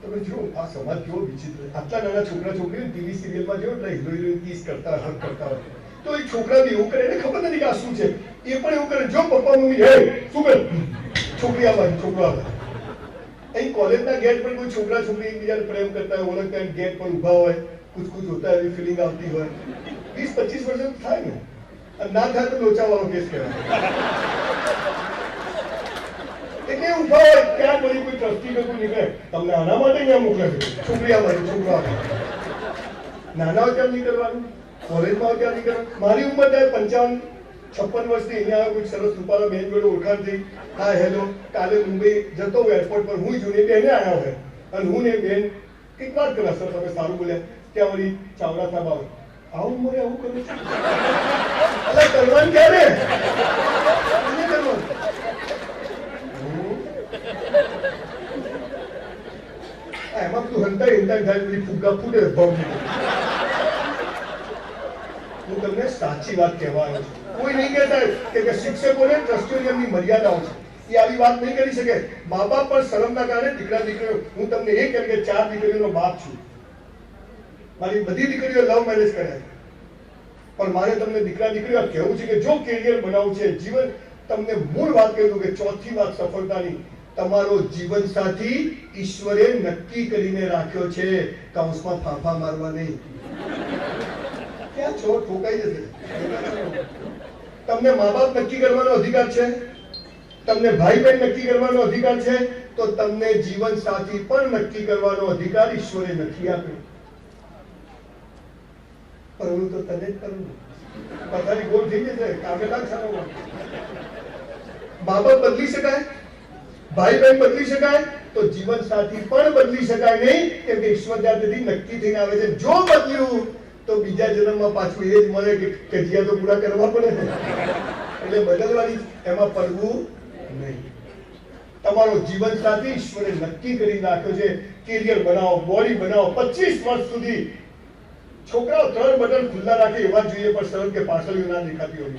તમે જો આ સમાજ કેવો વિચિત્ર. આટલા નાના છોકરા છોકરીઓ ટીવી સિરિયલમાં જો એટલે હીરો હિરોઈન કિસ કરતા હક કરતા હોય, તો એ છોકરા બી એવું કરે, એને ખબર નથી કે આ શું છે. એ પણ એવું કરે, જો પપ્પા મમ્મી હે શું કરે, છોકરી આવવાની, છોકરો આવે. અહીં કોલેજના ગેટ પર કોઈ છોકરા છોકરી એકબીજાને પ્રેમ કરતા હોય, ઓળખતા હોય, ગેટ પર ઉભા હોય, કુછ કુછ હોતા હોય, એવી ફિલિંગ આવતી હોય. 20-25 વર્ષ થાય ને, અને ના થાય તો લોચાવાળો કેસ કહેવાય. એટલે ઉભા હોય ત્યાં બધી કોઈ ટ્રસ્ટી કોઈ નીકળે, તમને આના માટે અહીંયા મોકલે છે, છોકરી આવવાની, છોકરો આવે. નાના હોય ત્યાં નીકળવાનું, કોલેજમાં હોય ત્યાં નીકળવાનું. મારી ઉંમર થાય 55-56 વર્ષથી, અહીંયા કોઈ સરસ રૂપાળા બેન જોડે ઓળખાણ થઈ, હા હેલો, કાલે મુંબઈ જતો હોય એરપોર્ટ પર, હું જોઈને બેને આવ્યા હોય, અને હું ને બેન કંઈક વાત કરવા, સર તમે સારું બોલ્યા, ત્યાં વળી ચાવડા સાહેબ આવે, આવું મને આવું કરું છું, એટલે કરવાનું ક્યારે કરવાનું. એમાં તું હંતાઈ હંતાઈ થાય, બધી ફુગ્ગા ફૂટે ભાવ. હું તમને સાચી વાત કહેવા આવ્યો છું. કોઈ નહીં કહેતા કે શિક્ષકોને ટ્રસ્ટીઓની એમની મર્યાદાઓ છે, એ આવી વાત નહીં કરી શકે. મા બાપ પણ શરમના કારણે દીકરા દીકરીઓ, હું તમને એ કહું કે 4 દીકરીઓનો બાપ છું, મારી બધી દીકરીઓ લવ મેરેજ કર્યા છે, પણ મારે તમને દીકરા દીકરીઓ કહેવું છે કે જો કેરિયર બનાવવું છે, જીવન, તમને મૂળ વાત કહી દઉં કે ચોથી વાત સફળતાની, તમારો જીવન સાથી ઈશ્વરે નક્કી કરીને રાખ્યો છે, કૌંસમાં ફાંફા મારવા નહીં. ક્યાં છો, ઠોકાઈ જશે. તમને મા બાપ નક્કી કરવાનો અધિકાર છે, તમને ભાઈ બહેન નક્કી કરવાનો અધિકાર છે, તો તમને જીવન સાથી પણ નક્કી કરવાનો અધિકાર ઈશ્વરે નથી આપ્યો. કરવું તો તને જ કરવું, પથારી ગોળ થઈ જશે, કામે લાગ સારો. મા બાપ બદલી શકાય, ભાઈ બહેન બદલી શકાય, તો જીવન સાથી પણ બદલી શકાય નહીં, કેમ કે ઈશ્વર ત્યાંથી નક્કી થઈને આવે છે. જો બદલ્યું તો બીજા જન્મમાં પાછું એ જ મળે કે કજિયા તો પૂરા કરવા પડે ને, એટલે બદલવાની, એમાં પડવું નહીં. તમારો જીવન સાથી ઈશ્વરે નક્કી કરી નાખ્યો છે. કેરિયર બનાવો, બોડી બનાવો, 25 વર્ષ સુધી છોકરાઓ 3 બટન ખુલ્લા રાખે એવા જોઈએ, પણ સરળ કે પાછળ ના દેખાતી હોય.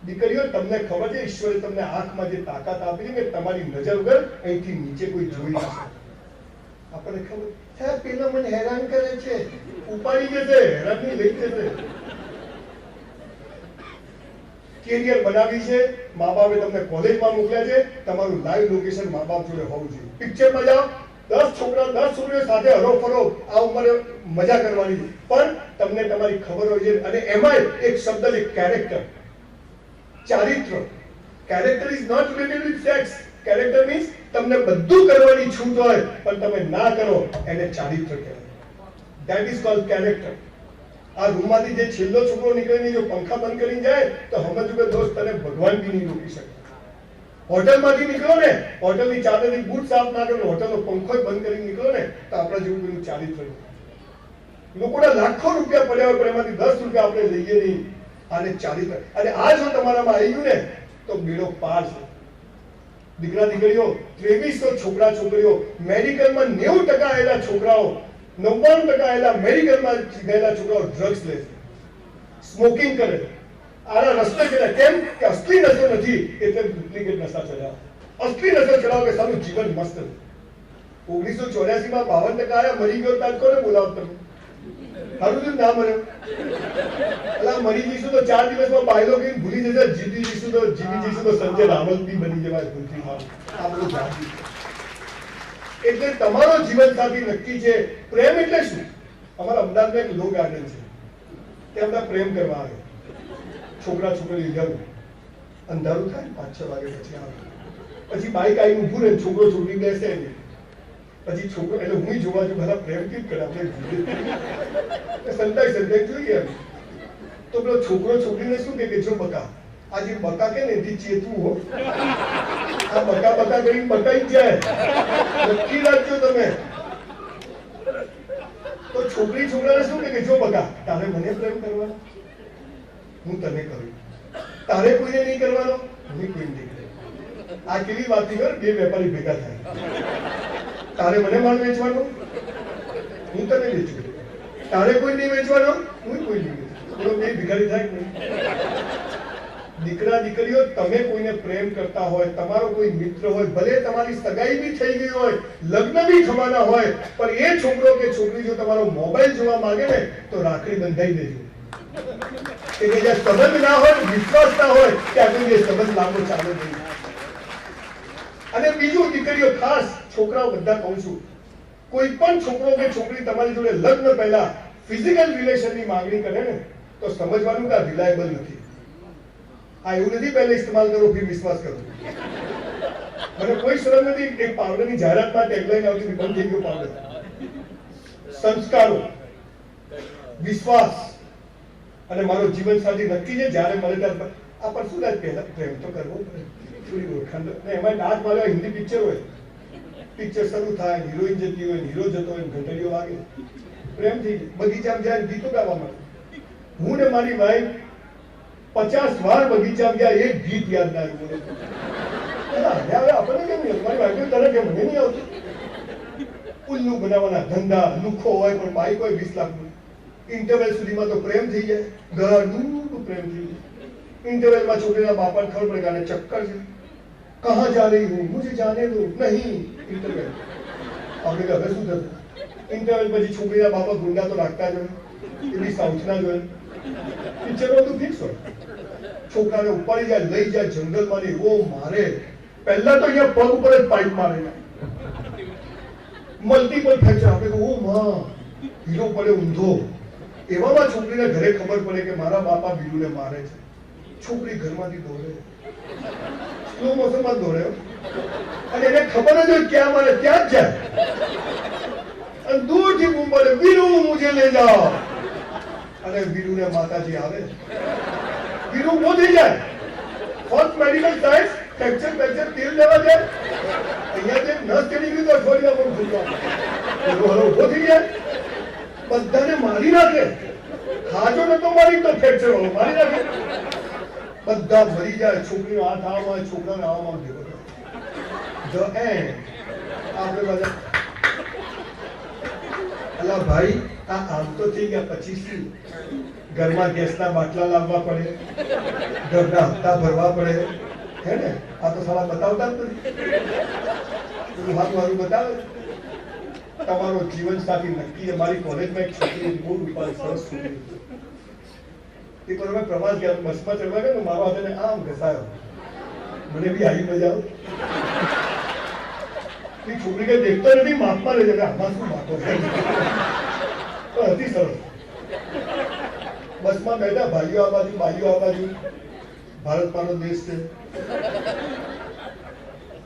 દીકરીઓ તમને ખબર છે ઈશ્વરે તમને આંખમાં જે તાકાત આપી છે કે તમારી નજર વગર અહીંથી નીચે કોઈ જોઈ ના શકે. આપણને ખબર સાહેબ પેલા મને હેરાન કરે છે, ઉપાડી જશે, હેરાનની લઈ જશે. કેરિયર બનાવી છે, મા બાપે તમને કોલેજમાં મોકલ્યા છે, તમારું લાઈવ લોકેશન મા બાપ જોડે હોવું જોઈએ. પિક્ચરમાં જાઓ, 10 છોકરા 10 છોકરીઓ સાથે હરો ફરો, આ ઉંમરે મજા કરવાની છે, પણ તમને તમારી ખબર હોય છે. અને એમાં એક શબ્દ છે કેરેક્ટર, ચારિત્ર. Character is not related with sex. Character means તમને બધું કરવાની છૂટ હોય પણ તમે ના કરો, એને ચારિત્ર કહેવાય. That is called character. આ રૂમમાંથી જે છેલ્લો છોકરો નીકળીને જો પંખા બંધ કરીને જાય તો સમજવું કે દોસ્ત તને ભગવાન બી નહીં રોકી શકે. હોટલમાંથી નીકળો ને, હોટલની ચાદરથી બૂટ સાફ ના કરો, હોટલનો પંખો બંધ કરીને નીકળો ને, તો આપણા જેવું પેલું ચારિત્ર. લોકોના લાખો રૂપિયા પડ્યા હોય પણ એમાંથી 10 રૂપિયા આપણે લઈએ નહીં. આને ચારિત્ર. અને આ જો તમારામાં આવી ગયું ને તો બેડો પાર છે. દીકરા દીકરીઓ, 2300 છોકરા છોકરીઓ, મેડિકલમાં 90% આવેલા છોકરાઓ, 99% આવેલા મેડિકલમાં ગયેલા છોકરાઓ ડ્રગ્સ લે છે, સ્મોકિંગ કરે, આના રસ્તે છે. કેમ કે અસલી નશો નથી, એટલે ડુપ્લિકેટ નશા ચડાવે. અસલી નશો ચડાવો કે સારું જીવન મસ્ત. 1984માં 52% આયા, મરી ગયો તાજ કોને બોલાવો તમે? સારું થયું ના મર્યો. એટલે મરી જઈશું તો 4 દિવસમાં બાયલો કઈ ભૂલી જશે, જીવી જઈશું તો સંજય રાવલ બી બની જવાય ભૂલથી. આ બધું જાણવું. એટલે તમારો જીવનસાથી નક્કી છે. પ્રેમ એટલે શું? અમારા અમદાવાદમાં એક લો ગાર્ડન છે, ત્યાં બધા પ્રેમ કરવા આવે. છોકરા છોકરી જવું, અંધારું થાય 5-6 વાગે પછી આવે, પછી બાઈક આવીને ઊભું રહે, છોકરો છોકરી બેસે નહીં, પછી છોકરો એટલે હું જોવા છું બધા પ્રેમ કેમ કરે આપણે સંતાઈ જોઈએ. તો પેલો છોકરો છોકરીને શું કે જો બકા, આ જે બકા કે ને એથી ચેતવું હો, આ બકા બકા કરીને બકાઈ જાય, નક્કી રાખજો તમે. તો છોકરી છોકરાને શું કે જો બકા, તારે મને પ્રેમ કરવાનો, હું તને કરું, તારે કોઈને નહીં કરવાનો, હું કોઈને નહીં કરું. આ કેવી વાત થઈ? બે વેપારી ભેગા થાય, તારે મને માલ વેચવાનો, હું તને વેચું, તારે કોઈ નહીં વેચવાનો, હું કોઈ નહીં વેચું. બે ભિખારી થાય નહીં. દીકરા દીકરીઓ, તમે કોઈને પ્રેમ કરતા હોય, તમારો કોઈ મિત્ર હોય, ભલે તમારી સગાઈ બી થઈ ગઈ હોય, લગ્ન બી થવાના હોય, પણ એ છોકરો કે છોકરી જો તમારો મોબાઈલ જોવા માંગે ને તો રાખડી બંધાઈ દેજો. કે જ્યાં સંબંધ ના હોય, વિશ્વાસ ના હોય, ત્યાં કોઈ સંબંધ લાંબો ચાલે નહીં. અને બીજું, દીકરીઓ ખાસ, છોકરાઓ બધા કહું છું, કોઈ પણ છોકરો કે છોકરી તમારી જોડે લગ્ન પહેલા ફિઝિકલ રિલેશનની માંગણી કરે ને તો સમજવાનું કે આ રિલાયેબલ નથી. આ એવું નથી પહેલા ઇસ્તેમાલ કરો ફિર વિશ્વાસ કરો. મને કોઈ શરમ નથી. એક પાવડરની જાહેરાતમાં ટેગલાઈન આવતી, બંધ થઈ ગયો પાવડર. સંસ્કારો, વિશ્વાસ અને મારો જીવનસાથી નક્કી છે. જ્યારે મળે ત્યારે આ પણ શું થાય, પહેલા પ્રેમ તો કરવો પડે, થોડી ઓળખાણ. એમાં નાચ મારે હિન્દી પિક્ચર હોય, પિક્ચર શરૂ થાય, હિરોઈન જતી હોય, હીરો જતો હોય, ઘંટડીઓ વાગે, પ્રેમ થઈ જાય. બગીચામાં જાય ગીતો ગાવા મળે. હું ને મારી વાઈફ 50 વાર બગીચામાં ગયા, એક ગીત યાદ ના આવ્યું. હવે આપણને કેમ નહીં? મારી વાઈફ તને કેમ મને નહીં આવતું? ઉલ્લુ બનાવવાના ધંધા, લુખો હોય પણ બાઈક હોય 20 લાખનું. ઇન્ટરવેલ સુધીમાં તો પ્રેમ થઈ જાય, ઘરનું પ્રેમ થઈ જાય. इंटरवल में छोकरीના બાપાને ખબર પડે કે આને ચક્કર છે. कहाँ जा रही हूँ, मुझे जाने दो. नहीं, इंटरवल. આપણે હવે શું થશે? इंटरवल પછી છોકરીના બાપા ગુંડા તો રાખતા જ હોય, એની સાઉથના જ હોય. પિક્ચરમાં તો ફિક્સ હોય. છોકરાને ઉપાડી જાય, લઈ જાય જંગલમાં ને એવો મારે. પહેલા તો અહીંયા પગ ઉપર જ પાઇપ મારે, મલ્ટીપલ ફ્રેક્ચર. આપણે તો ઓ માં હીરો પડે ઊંધો. એવામાં છોકરીને ઘરે ખબર પડે કે મારા બાપા બીરુને મારે છે. છોકરી ઘરમાંથી દોડે, સ્લો મોશનમાં દોડે, અને એને ખબર જ હોય ક્યાં મારે ત્યાં જ જાય. અને દૂરથી બૂમ પડે, વીરુ મુझे ले जाओ. અને વીરુને માતાજી આવે, વીરુ ઉભો થઈ જાય. ફર્સ્ટ મેડિકલ સાયન્સ, ફ્રેક્ચર તેલ લેવા જાય. અહીંયા જે નસ ચડી ગયું તો અઠવાડિયા પણ ભૂલવા ઉભો થઈ જાય. બધાને મારી નાખે. ખાજો નતો મારી તો ફ્રેક્ચર વાળો મારી નાખે. બધા મરી જાય. છોકરીનો હાથ આવામાં, છોકરાને આવામાં ભેગો થાય. The and. આપણે બધા અલા ભાઈ, આ આમ તો થઈ ગયા. પછી શું? ઘરમાં ગેસના બાટલા લાવવા પડે, ઘરના હપ્તા ભરવા પડે, હે ને? આ તો સાલા બતાવતા જ નથી. મારું બતાવે. તમારો જીવન સાથી નક્કી. મારી કોલેજમાં એક છોકરી બહુ રૂપાળી સરસ છોકરી. એક વાર અમે પ્રવાસ ગયા, બસમાં ચડવા ગયા, મારો હાથે આમ ઘસાયો. મને બી આવી મજા આવે. એ છોકરી કઈ દેખતો નથી, માપમાં રહી જાય. આમાં શું માપો છે? હતી સરસ. બસમાં બેઠા, ભાઈઓ આ બાજુ, ભાઈઓ આ બાજુ. ભારત મારો દેશ છે.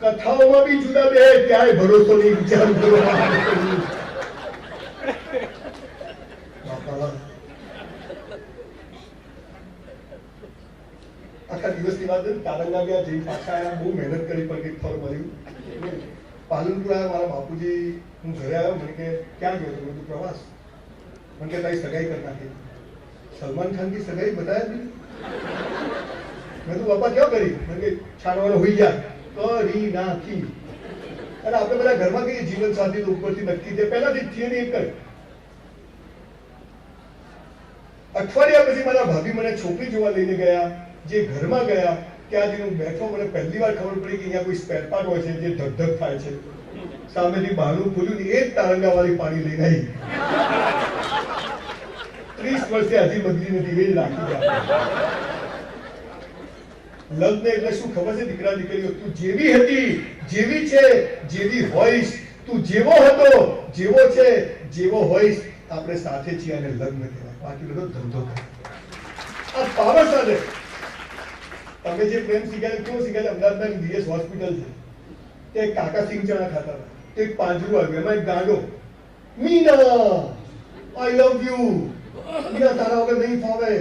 કથાઓમાં બી જુદા બે, ક્યાંય ભરોસો નહીં. વિચાર કરો. આખા દિવસની વાત તારંગા ગયા, જઈ પાછા આવ્યા, બહુ મહેનત કરી પણ કંઈક ફળ મળ્યું. પાલનપુર આવ્યા, મારા બાપુજી, હું ઘરે આવ્યો. મને કે ક્યાં ગયો? મેં કીધું પ્રવાસ. મને કે તારી સગાઈ કરી નાખી. સલમાન ખાન की સગાઈ बताया नहीं. મેં તો બાપા ક્યાં કરી? મને કે છાનવાનો હોઈ જાય. કરી નાખી. અને આપણે બધા ઘરમાં કહીએ જીવન સાથી તો ઉપરથી નક્કી છે, પહેલાથી થિયરી એક કરી. અઠવાડિયા પછી મારા ભાભી મને છોકરી જોવા લઈને ગયા. જે ઘરમાં ગયા ત્યાં જઈને હું બેઠો, મને પહેલી વાર ખબર પડી કે અહીંયા કોઈ સ્પેર પાર્ટ હોય છે જે ધક થાય છે. સામેથી બહારનું ખોલ્યું ને એ જ તારંગા વાળી પાણી લઈને આવી. 30 વર્ષે હજી બદલી નથી, એ જ રાખી ગયા. લગ્ન એટલે શું ખબર છે દીકરા દીકરીઓ? તું જેવી હતી, જેવી છે, જેવી હોઈશ, તું જેવો હતો જેવો છે જેવો હોઈશ આપણે સાથે છીએ અને લગ્ન કહેવાય, બાકી બધો ધંધો કહેવાય. આ પાવર સાથે તમે જે પ્રેમ શીખ્યા કેવું શીખ્યા? અમદાવાદમાં ડીએસ હોસ્પિટલ છે, તે કાકા સિંગ ચણા ખાતા હતા, તે એક પાંજરું આવ્યું, એમાં એક ગાંડો, મીના આઈ લવ યુ, મીના તારા વગર નહીં ફાવે,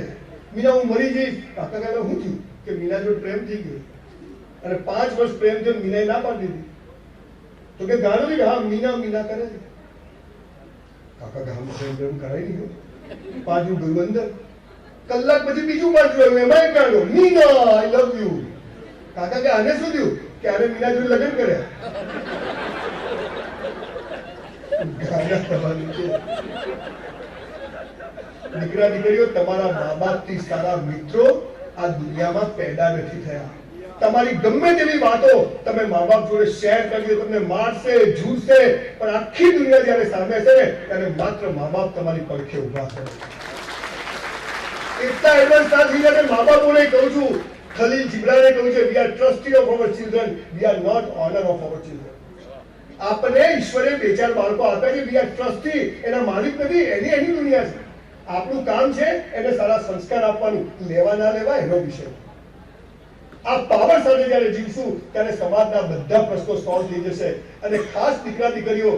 મીના હું મરી જઈશ. કાકા કહે હું થયું કે મીના જોડે પ્રેમ થઈ ગયો અને 5 વર્ષ પ્રેમ થયો, મીનાએ ના પાડી દીધી. તો કે ગાંડો કે હા મીના મીના કરે છે. કાકા કે હમ પ્રેમ કરાવી નહીં, પાંજરું ગયું અંદર. કલાક પછી બીજું પાંજરું આવ્યું, એમાં એક ગાંડો, મીના આઈ લવ યુ. કાકા કે આને શું થયું કે આને મીના જોડે લગ્ન કર્યા. દીકરા દીકરીઓ, તમારા મા બાપ થી સારા મિત્રો આ દુનિયામાં પેદા નથી થયા. તમારી ગમે તેવી વાતો તમે મા બાપ જોડે શેર કરી, તમને મારશે ઝૂરશે, પણ આખી દુનિયા જયારે સામે છે ને ત્યારે માત્ર મા બાપ તમારી પડખે ઉભા છે. એટલા એડવાન્સ ના થઈ જાય કે મા બાપોને કહું છું, ખલીલ જીબ્રાને કહું છે, we are trustee of our children, we are not owner of our children. આપણે ઈશ્વરે 2-4 બાળકો આપ્યા છે, વી આર ટ્રસ્ટી, એના માલિક નથી, એની દુનિયા છે. આપણું કામ છે એને સારા સંસ્કાર આપવાનું, લેવા ના લેવા એનો વિષય. આ પાવર સાથે જયારે જીવશું ત્યારે સમાજના બધા પ્રશ્નો સોલ્વ થઈ જશે. અને ખાસ દીકરા દીકરીઓ,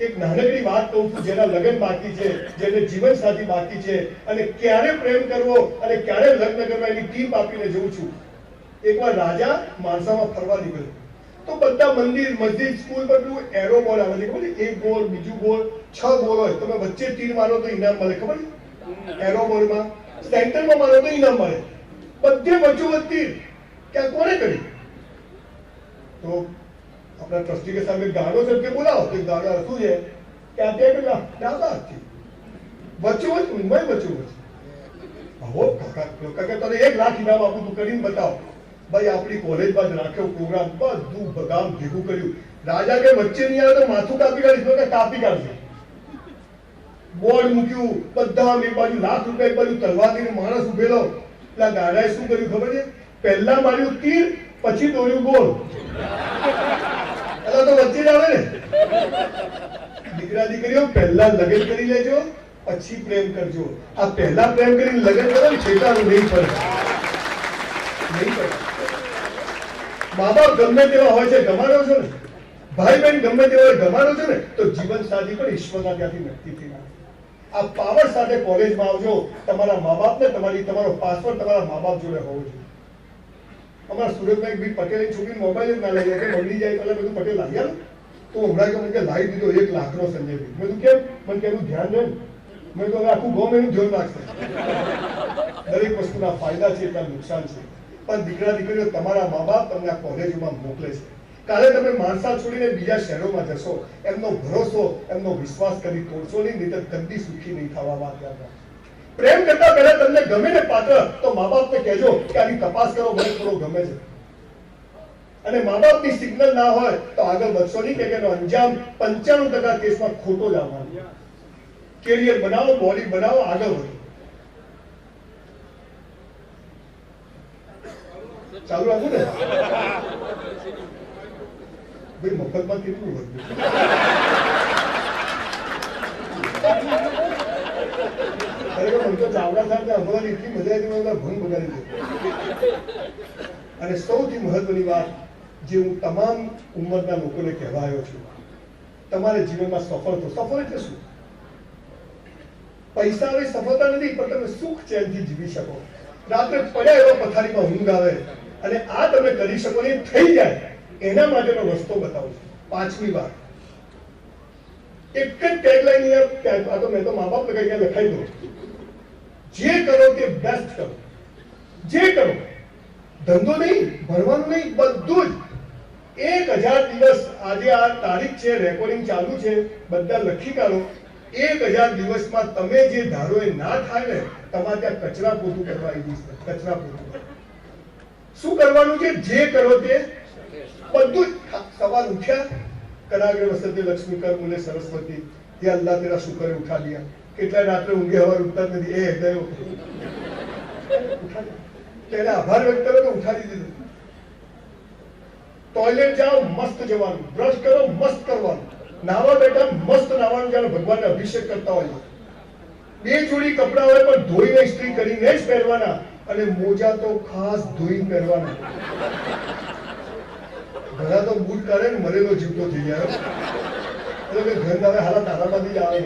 એક નાનકડી વાત કહું છું, જેના લગ્ન બાકી છે, જેને જીવન સાથી બાકી છે, અને ક્યારે પ્રેમ કરવો અને ક્યારે લગ્ન કરવા એની ટીપ આપીને જઉં છું. એકવાર રાજા માણસામાં ફરવા નીકળ્યો તો બધા મંદિર મસ્જિદ સ્કૂલ પર પેલું એરો બોલ આવે છે, ખબર છે? એક ગોળ, બીજું ગોળ, 6 ગોળ હોય, તમે વચ્ચે તીર મારો તો ઇનામ મળે, ખબર છે? એરો બોલમાં સેન્ટરમાં મારો તો ઇનામ મળે. બધે વચ્ચોવચ્ચ તીર. ક્યાં કોને કરી? તો આપણા ટ્રસ્ટી કે સામે ગાડો છે કે બોલાવો, તો ગાડો શું છે કે આ તે પેલા ડાબા હાથથી વચ્ચોવચ્ચ ઊંઘમાં વચ્ચોવચ્ચ. આવો કાકા તને 1 લાખ ઇનામ આપું, તું કરીને બતાવ. ભાઈ આપણી કોલેજમાં જ રાખ્યો પ્રોગ્રામ, બધું બગામ ભેગું કર્યું. રાજા કે વચ્ચે નહીં આવે તો માથું કાપી કાઢીશ, કાપી કાઢશે. બોર્ડ મૂક્યું, બધા એક બાજુ ₹1,00,000, એક બાજુ તલવારથી માણસ ઉભેલો. પેલા ગાડાએ શું કર્યું ખબર છે? પહેલા માર્યું તીર, પછી દોર્યું ગોળ. એટલે તો વચ્ચે જ આવે ને. દીકરા દીકરીઓ, પહેલા લગ્ન કરી લેજો, પછી પ્રેમ કરજો. આ પહેલા પ્રેમ કરીને લગ્ન કરો ને છેટાનું નહીં પડે, નહીં પડે. મા બાપ ગમે તેવા હોય છે, ગમાડો છો ને, ભાઈ બહેન ગમે તેવા હોય, ગમાડો છો ને, તો જીવન સાથી પણ ઈશ્વરના ત્યાંથી નક્કી થઈ જાય. આ પાવર સાથે કોલેજમાં આવજો. તમારા મા બાપને તમારો પાસવર્ડ તમારા મા બાપ જોડે હોવો જોઈએ. અમારા સુરતમાં એક બી પટેલની છોકરી મોબાઈલ જ ના લઈ જાય, મળી જાય પહેલા બધું પટેલ લાવ્યા તો હમણાં કે મને લાવી દીધો ₹1 લાખનો સંજયભાઈ. મેં તું કેમ? મને કે એનું ધ્યાન રહે. મેં તો આખું ગામ એનું ધ્યાન રાખશે. દરેક વસ્તુના ફાયદા છે, ત્યાં નુકસાન છે. પણ દીકરા દીકરીઓ, તમારા મા બાપ તમને આ કોલેજમાં મોકલે છે. કાલે તમે માણસા છોડીને બીજા શહેરોમાં જશો, એમનો ભરોસો, એમનો વિશ્વાસ કરી તોડશો નહીં, નહીં તો કદી સુખી નહીં થવા. વાત યાદ રાખો. પ્રેમ કરતા પહેલા તમને ગમે ને પાત્ર, તો મા બાપને કહેજો કે આની તપાસ કરો, મને થોડો ગમે છે. અને મા બાપની સિગ્નલ ના હોય તો આગળ વધશો નહીં, કે એનો અંજામ 95% કેસમાં ખોટો જ આવવાનો. કેરિયર બનાવો, બોડી બનાવો, આગળ વધો. ચાલુ રાખું ને ભાઈ, મફતમાં કેટલું વધ્યું? ચાવડા સાથે હમણાં એટલી મજા આવી, ભંગ બગાડી દીધું. અને સૌથી મહત્વની વાત જે હું તમામ ઉંમરના લોકોને કહેવા આવ્યો છું, તમારે જીવનમાં સફળ થો. સફળ એટલે શું? પૈસા આવે સફળતા નથી, પણ તમે સુખ ચેનથી જીવી શકો. રાત્રે પડ્યા એવા પથારીમાં ઊંઘ આવે અને આ તમે કરી શકો, એ થઈ જાય, એના માટેનો રસ્તો બતાવું છું. 5મી વાત, એક જ ટેગલાઈન, આ તો મેં તો મા બાપ લખાઈ દો, જે કરો તે બેસ્ટ કરો. જે કરો, ધંધો નહીં, ભણવાનું નહીં, બધું જ 1000 દિવસ. આજે આ તારીખ છે, રેકોર્ડિંગ ચાલુ છે, બધા લખી કાઢો. 1000 દિવસમાં તમે જે ધારો એ ના થાય ને, તમારે ત્યાં કચરા પોતું કરવા આવી જશે. કચરા પોતું શું કરવાનું છે? જે કરો તે બધું જ. સવાર ઉઠ્યા, કરાગ્રે વસતે લક્ષ્મી કર મુલે સરસ્વતી, ये अल्लाह तेरा शुक्र है उठा लिया. કેટલા રાત્રે ઊંઘે હવાર ઉઠતા નથી, એ ગયો તેને આભાર વ્યક્ત કરો તો ઉઠાડી દીધું. ટોયલેટ જાઓ, મસ્ત જવાનું. બ્રશ કરો, મસ્ત કરવાનું. નાવા બેઠા મસ્ત નાવાનું જાણે ભગવાનને અભિષેક કરતા હોય. 2 જોડી કપડા હોય પણ ધોઈને ઇસ્ત્રી કરીને જ પહેરવાના, અને મોજા તો ખાસ ધોઈને પહેરવાના. ઘણા તો બૂટ કાઢે ને મરેલો જીવતો થઈ જાય. એટલે કે ઘર આવે હાલા તારામાંથી જ આવે.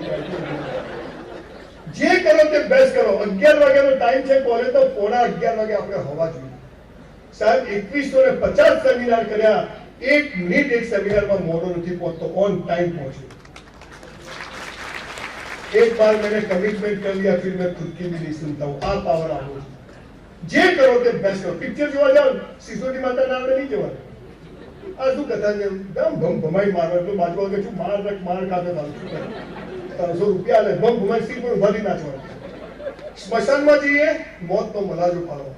જે કરો તે બેસ્ટ કરો. 11 વાગ્યાનો ટાઈમ છે કોલેજ, તો 11:15 વાગે આપણે હોવા જોઈએ. સાહેબ 2150 સેમિનાર કર્યા, 1 મિનિટ એક સેમિનારમાં મોડો નથી પહોંચતો, ઓન टाइम पहुंचे. एक बार मैंने कमिटमेंट कर लिया, फिर मैं खुद की भी नहीं सुनता हूँ. आ पावर आपको जे करो ते बेस्ट करो. पिक्चर જોવા જાવ, સિસોટી માતા નામ નહીં જવાનું. આ શું કથા છે? ગમ ભમ ભમાઈ મારવા તો બાજુ આગળ છું માર ખાતો થાવ. 300 રૂપિયા લે, ભમ ભમાઈ સી પર ઉભારી નાચવાનું. સ્મશાનમાં જઈએ, મોતનો મલાજો પાડવા.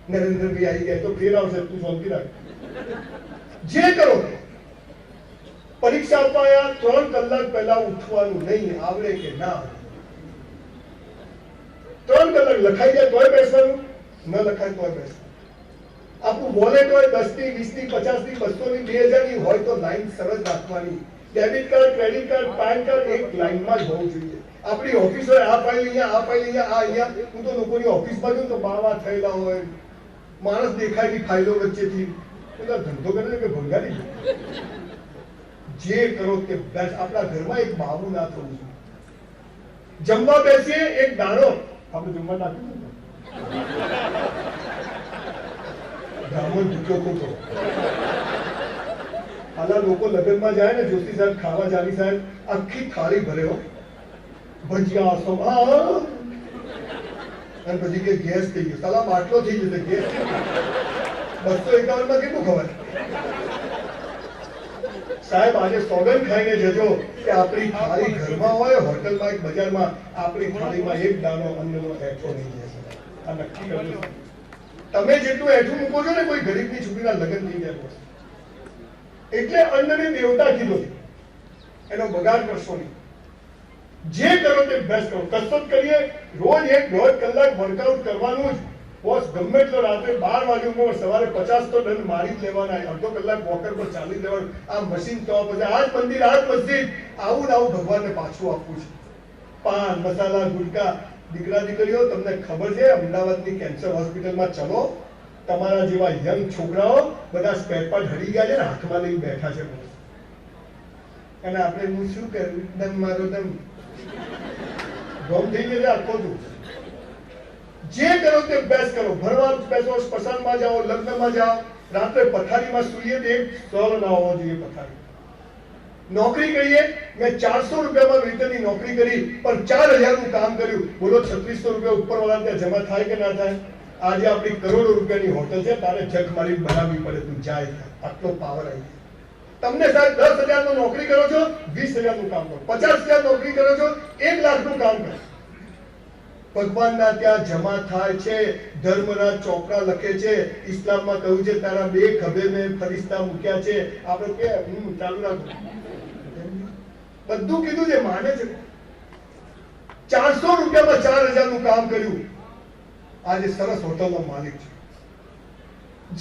નરેન્દ્રભાઈ આવી ગયા તો ફેર આવશે, તું શાંતિ રાખ. જે કરો પરીક્ષા આપવા આવ્યા, 3 કલાક પહેલા ઉઠવાનું નહીં. આવડે કે ના આવડે, 3 કલાક લખાઈ જાય તોય બેસવાનું, ન લખાય તોય બેસવાનું. આપણું વોલેટ હોય 10 ની 20 ની 50 ની 200 ની 2000 ની હોય તો લાઈન સરસ રાખવાની. Debit card, credit card, PAN card એક લાઈનમાં જ હોવું જોઈએ. આપણી ઓફિસ હોય, આ ફાઇલ અહીંયા, આ ફાઇલ અહીંયા, આ અહીંયા. હું તો લોકોની ઓફિસમાં જોઉં તો બાવા થયેલા હોય, માણસ દેખાય ની ફાઇલો વચ્ચેથી. ધંધો કરે કે ભંગારી. જે કરો તે બેસ્ટ. આપણા ઘરમાં એક બાબુ ના થવું જોઈએ. જમવા બેસીએ, એક દાણો આપણે જમવા નાખ્યું બ્રાહ્મણ ભૂખ્યો ખોટો. આલા લોકો લગ્નમાં જાય ને, જોશી સાહેબ ખાવા જાવી સાહેબ, આખી થાળી ભર્યો ભજીયા સમા, અને પછી કે ગેસ થઈ ગયો. સાલા બાટલો થઈ જશે ગેસ. 251 માં કેટલું ખવાય? સાહેબ આજે સોગન ખાઈને જજો કે આપણી થાળી ઘરમાં હોય, હોટલમાં એક બજારમાં આપણી થાળીમાં એક દાણો અન્નનો એઠો નહીં જશે. આ નક્કી કરજો. તમે જેટલું એઠું મૂકો છો ને, કોઈ ગરીબની છોકરીના લગ્ન થઈ જાય. એટલે અન્નને દેવતા કીધો, એનો બગાડ કરશો નહીં. જે કરો તે બેસ્ટ કરો. કસરત કરીએ, રોજ 1-1.5 કલાક વર્કઆઉટ કરવાનું જ. બોસ ગમે એટલો રાત્રે 12 વાગે ઊંઘો, સવારે 50 તો દંડ મારી જ લેવાના, અડધો કલાક વોકર પર ચાલી લેવાનું. આ મશીન તો પછી આ જ મંદિર, આ જ મસ્જિદ, આવું ને આવું ભગવાનને પાછું આપવું છે. પાન મસાલા ગુટકા. દીકરા દીકરીઓ, તમને ખબર છે અમદાવાદની કેન્સર હોસ્પિટલમાં ચલો, તમારા જેવા યંગ છોકરાઓ બધા સ્પેર પાર્ટ હરી ગયા છે ને, હાથમાં લઈને બેઠા છે. અને આપણે હું શું કરું, દમ મારો દમ ગમ થઈ જશે આખો તું. જે કરો તે બેસ્ટ કરો. ભણવા બેસો, સ્મશાનમાં જાઓ, લગ્નમાં જાઓ, રાત્રે પથારીમાં સૂઈએ તો એક સળ ના હોવો જોઈએ પથારી. નોકરી કરીએ, મેં 400 રૂપિયામાં વેતનની નોકરી કરી, પણ 4000 નું કામ કર્યું. બોલો 3600 રૂપિયા ઉપરવાળા ત્યાં જમા થાય કે ના થાય? આજે આપણી કરોડો રૂપિયાની હોટલ છે, તારે જગ મારી બનાવવી પડે, તું જાય. આટલો પાવર આવી ગયો. તમને સાહેબ 10,000 નું નોકરી કરો છો, 20,000 નું કામ કરો. 50,000 નોકરી કરો છો, 1 લાખ નું કામ કરો. ભગવાનના ત્યાં જમા થાય છે. ધર્મના ચોપડા લખે છે. ઇસ્લામમાં કહ્યું છે તારા 2 ખભે મેં ફરિશ્તા મૂક્યા છે. આપણે કે ચાલુ રાખો, બધું કીધું છે, માને છે. 400 રૂપિયામાં 4000 નું કામ કર્યું. આજે સરસ હોટલનો માલિક છે.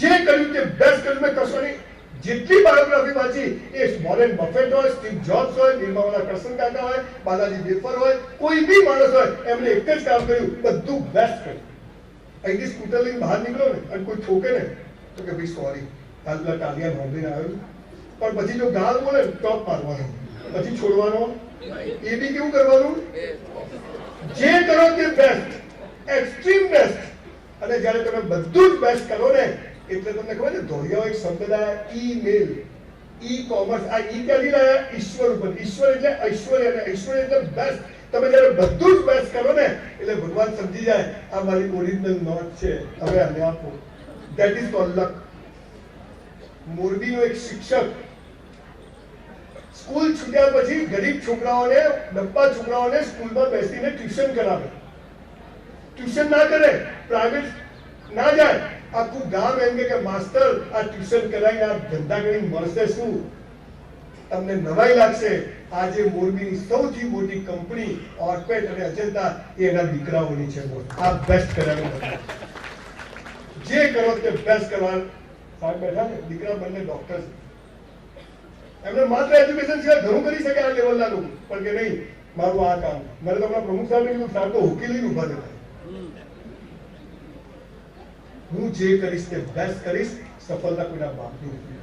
જે કર્યું તે બેસ્ટ કર્યું. મેં કશો નહીં. જેટલી બાયોગ્રાફી વાંચી, એ વોરેન બફેટ હોય, સ્ટીવ જોબ્સ હોય, નિર્મલા કૃષ્ણ કાકા હોય, બાલાજી બેફર હોય, કોઈ બી માણસ હોય, એમને એક જ કામ કર્યું, બધું બેસ્ટ કર્યું. અહીંથી સ્કૂટર લઈને બહાર નીકળો ને, અને કોઈ ઠોકે ને તો કે ભાઈ સોરી, આજલા ટાલિયા નોંધીને આવ્યું. પણ પછી જો ગાળ બોલે ને, ટોપ મારવાનો, પછી છોડવાનો. એ બી કેવું કરવાનું? જે કરો તે બેસ્ટ, એક્સ્ટ્રીમ બેસ્ટ. અને જયારે તમે બધું જ બેસ્ટ કરો ને, એટલે તમને ખબર છે ધોળિયાઓ એક શબ્દ લાયા, ઈમેલ, ઈ કોમર્સ. આ ઈ ક્યાંથી લાયા? ઈશ્વર ઉપર. ઈશ્વર એટલે ઐશ્વર્ય, અને ઐશ્વર્ય એટલે બેસ્ટ. તમે જયારે બધું જ બેસ્ટ કરો ને, એટલે ભગવાન સમજી જાય આ મારી ઓરિજિનલ નોટ છે, હવે આને આપો. ધેટ ઇઝ કોલ્ડ લક. મોરબીનો એક શિક્ષક સ્કૂલ છૂટ્યા પછી ગરીબ છોકરાઓને, ડબ્બા છોકરાઓને સ્કૂલમાં બેસીને ટ્યુશન કરાવે. ટ્યુશન ના કરે, પ્રાઇવેટ ના જાય. આખું ગામ એમ કે માસ્ટર આ ટ્યુશન કરાવીને આ ધંધા કરીને મળશે શું? તમને નવાઈ લાગશે. આજે મોરબીની સૌથી મોટી કંપની ઓર્પેટ અને અજંતા એ એના દીકરાઓની છે. આ બેસ્ટ કરાવી. જે કરો તે બેસ્ટ કરવા. સાહેબ બેઠા ને, દીકરા બંને ડોક્ટર છે. એમને માત્ર એજ્યુકેશન સિવાય ઘણું કરી શકે આ લેવલના લોકો, પણ કે નહીં મારું આ કામ. મને તો આપણા પ્રમુખ સાહેબ કીધું સાહેબ તો હોકી લઈને ઉભા થતા, હું જે કરીશ તે બેસ્ટ કરીશ, સફળતા કોઈના બાપની નથી.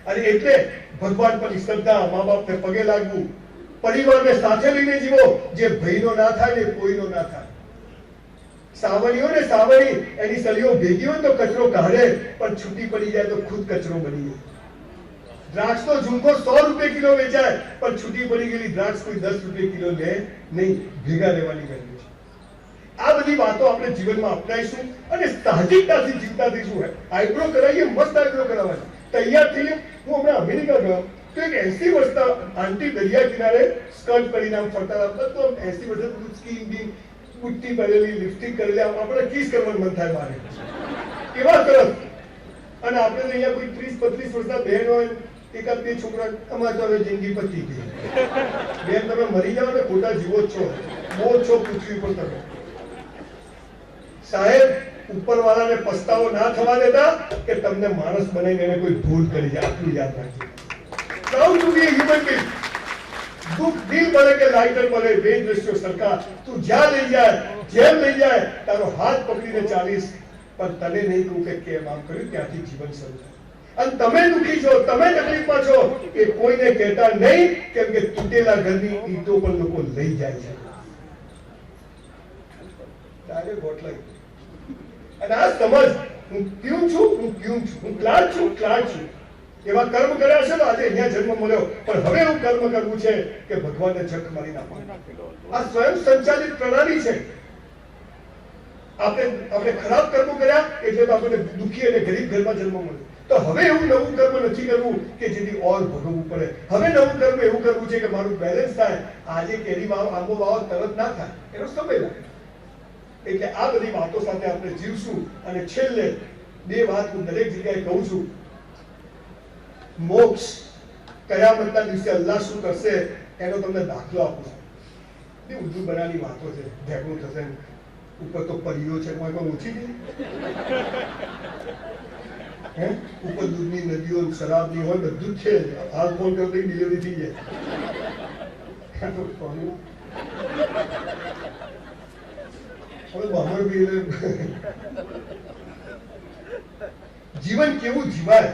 અને એટલે ભગવાન પર શ્રદ્ધા, મા બાપને પગે લાગવું, પરિવારને સાથે લઈને જીવો, જે ભયનો ના થાય ને કોઈનો ના થાય. સાવણીઓ ને સાવણી એની સળીઓ ભેગી હોય તો કચરો કાઢે, પણ છૂટી પડી જાય તો ખુદ કચરો બની જાય. દ્રાક્ષ નો ઝુમકો 100 રૂપિયા કિલો વેચાય, પણ છૂટી પડી ગયેલી દ્રાક્ષ કોઈ 10 રૂપિયા કિલો લે નહીં. ભેગા લેવાની ગરમી છે. આ બધી વાતો આપણે જીવનમાં અપનાવીશું અને સાહજિકતાથી જીવતા થઈશું. આઈબ્રો કરાવીએ, મસ્ત આઈબ્રો કરાવવાની, તૈયાર થઈએ. હું હમણાં અમેરિકા ગયો તો એક 80 વર્ષના આંટી દરિયા કિનારે સ્કર્ટ કરીને આમ ફરતા હતા. તો 80 વર્ષ સ્કીન બી પુટ્ટી પહેરેલી, લિપસ્ટિક કરેલી, આપણે કિસ કરવાનું મન થાય મારે, એવા સરસ. અને આપણે અહીંયા કોઈ 30-35 વર્ષના બહેન હોય, એકાદ બે છોકરા, અમારે તો હવે જિંદગી પતી ગઈ. બેન તમે મરી જાઓ ને ખોટા જીવો જ છો, બહુ છો પૃથ્વી પર તમે. સાહેબ ઉપરવાળાને પસ્તાવો ના થવા દેતા કે તમને માણસ બનાવીને એને કોઈ ભૂલ કરી જાય. આટલું યાદ રાખજો. Proud to be a human being. દુઃખ દિલ ભલે કે લાઇટર ભલે, બે દ્રશ્યો સરકાર. તું જ્યાં લઈ જાય, જેમ લઈ જાય, તારો હાથ પકડીને ચાલીશ, પણ તને નહીં કહું કે કેમ આમ કર્યું. ત્યાંથી જીવન શરૂ થાય. અને તમે દુઃખી છો, તમે તકલીફમાં છો, એ કોઈને કહેતા નહીં, કેમ કે તૂટેલા ઘરની ઈંટો પણ લોકો લઈ જાય છે. ડાયરેક્ટ ગોઠલાઈ. અને આ સમજ, હું ક્યું છું, હું ક્યું છું, હું ક્લાર્ક છું, ક્લાર્ક છું. એવા કર્મ કર્યા છે તો આજે અહીંયા જન્મ મળ્યો, પણ હવે એવું કર્મ કરવું છે કે ભગવાનને જખ મારી નાખવાનું. આ સ્વયં સંચાલિત પ્રણાલી છે. આપણે ખરાબ કર્મો કર્યા એટલે તો આપણને દુઃખી અને ગરીબ ઘરમાં જન્મ મળ્યો. તો હવે એવું નવું કર્મ નથી કરવું કે જેથી ઓર ભોગવવું પડે. હવે નવું કર્મ એવું કરવું છે કે મારું બેલેન્સ થાય. આજે કેરી વાવ, આંબો વાવ તરત ના થાય, એનો સમય લાગે. એટલે આ બધી વાતો સાથે આપણે જીવશું. અને છેલ્લે બે વાત હું દરેક જગ્યાએ કહું છું. મોક્ષ, કયામતના દિવસે અલ્લાહ શું કરશે એનો તમને દાખલો આપું છું. બે ઉર્દુ બનાની વાતો છે, ઢેકણું થશે, ઉપર તો પરીઓ છે, કોઈ પણ ઓછી છે હે, ઉપર દૂધની નદીઓ, શરાબની હોય, બધું જ છે. હાલ ફોન કરતો ડિલિવરી થઈ જાય. જીવન કેવું જીવાય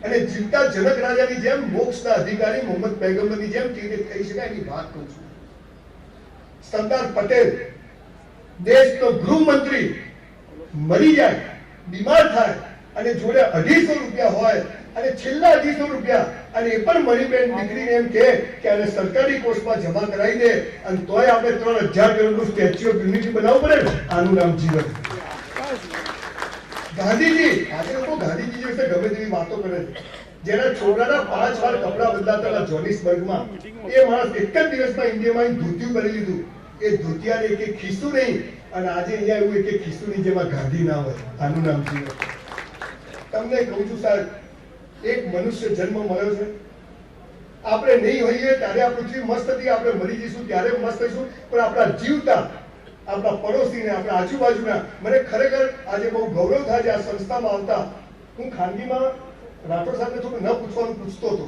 અને જીવતા જનક રાજાની જેમ, મોક્ષના અધિકારી મોહમ્મદ પૈગંબરની જેમ કેવી રીતે થઈ શકાય એની વાત કહું છું. સરદાર પટેલ દેશનો ગૃહમંત્રી મરી જાય, બીમાર થાય અને જોડે 250 રૂપિયા હોય અને છેલ્લા 250 રૂપિયા, અને એ પણ મણીબેન દીકરીને એમ કે આને સરકારી કોષમાં જમા કરાવી દે, અને તોય આપણે 3000 કરોડનું સ્ટેચ્યુ ઓફ યુનિટી બનાવવું પડે ને. આનું નામ જીવન. ગાંધીજી, આજે લોકો ગાંધીજી વિશે ગમે તેવી વાતો કરે છે. જેના છોકરાના 5 વાર કપડા બદલાતા જોનિસબર્ગમાં, એ માણસ એક જ દિવસમાં ઇન્ડિયામાં ધોતિયું કરી લીધું. એ ધોતિયાને એક ખિસ્સું નહીં, અને આજે અહીંયા એવું એક ખિસ્સું નહીં જેમાં ગાંધી ના હોય. આનું નામ જીવન. તમને કહું છું સાહેબ, એક મનુષ્ય જન્મ મળ્યો છે. આપણે નહીં હોઈએ ત્યારે આ પૃથ્વી મસ્ત હતી, આપણે મરી જઈશું ત્યારે મસ્ત થઈશું, પણ આપણા જીવતા, આપણા પડોશીને, આપણા આજુબાજુના, મને ખરેખર આજે બહુ ગૌરવ થાય છે આ સંસ્થામાં આવતા. હું ખાનગીમાં રાઠોડ સાહેબને થોડું ન પૂછવાનું પૂછતો હતો.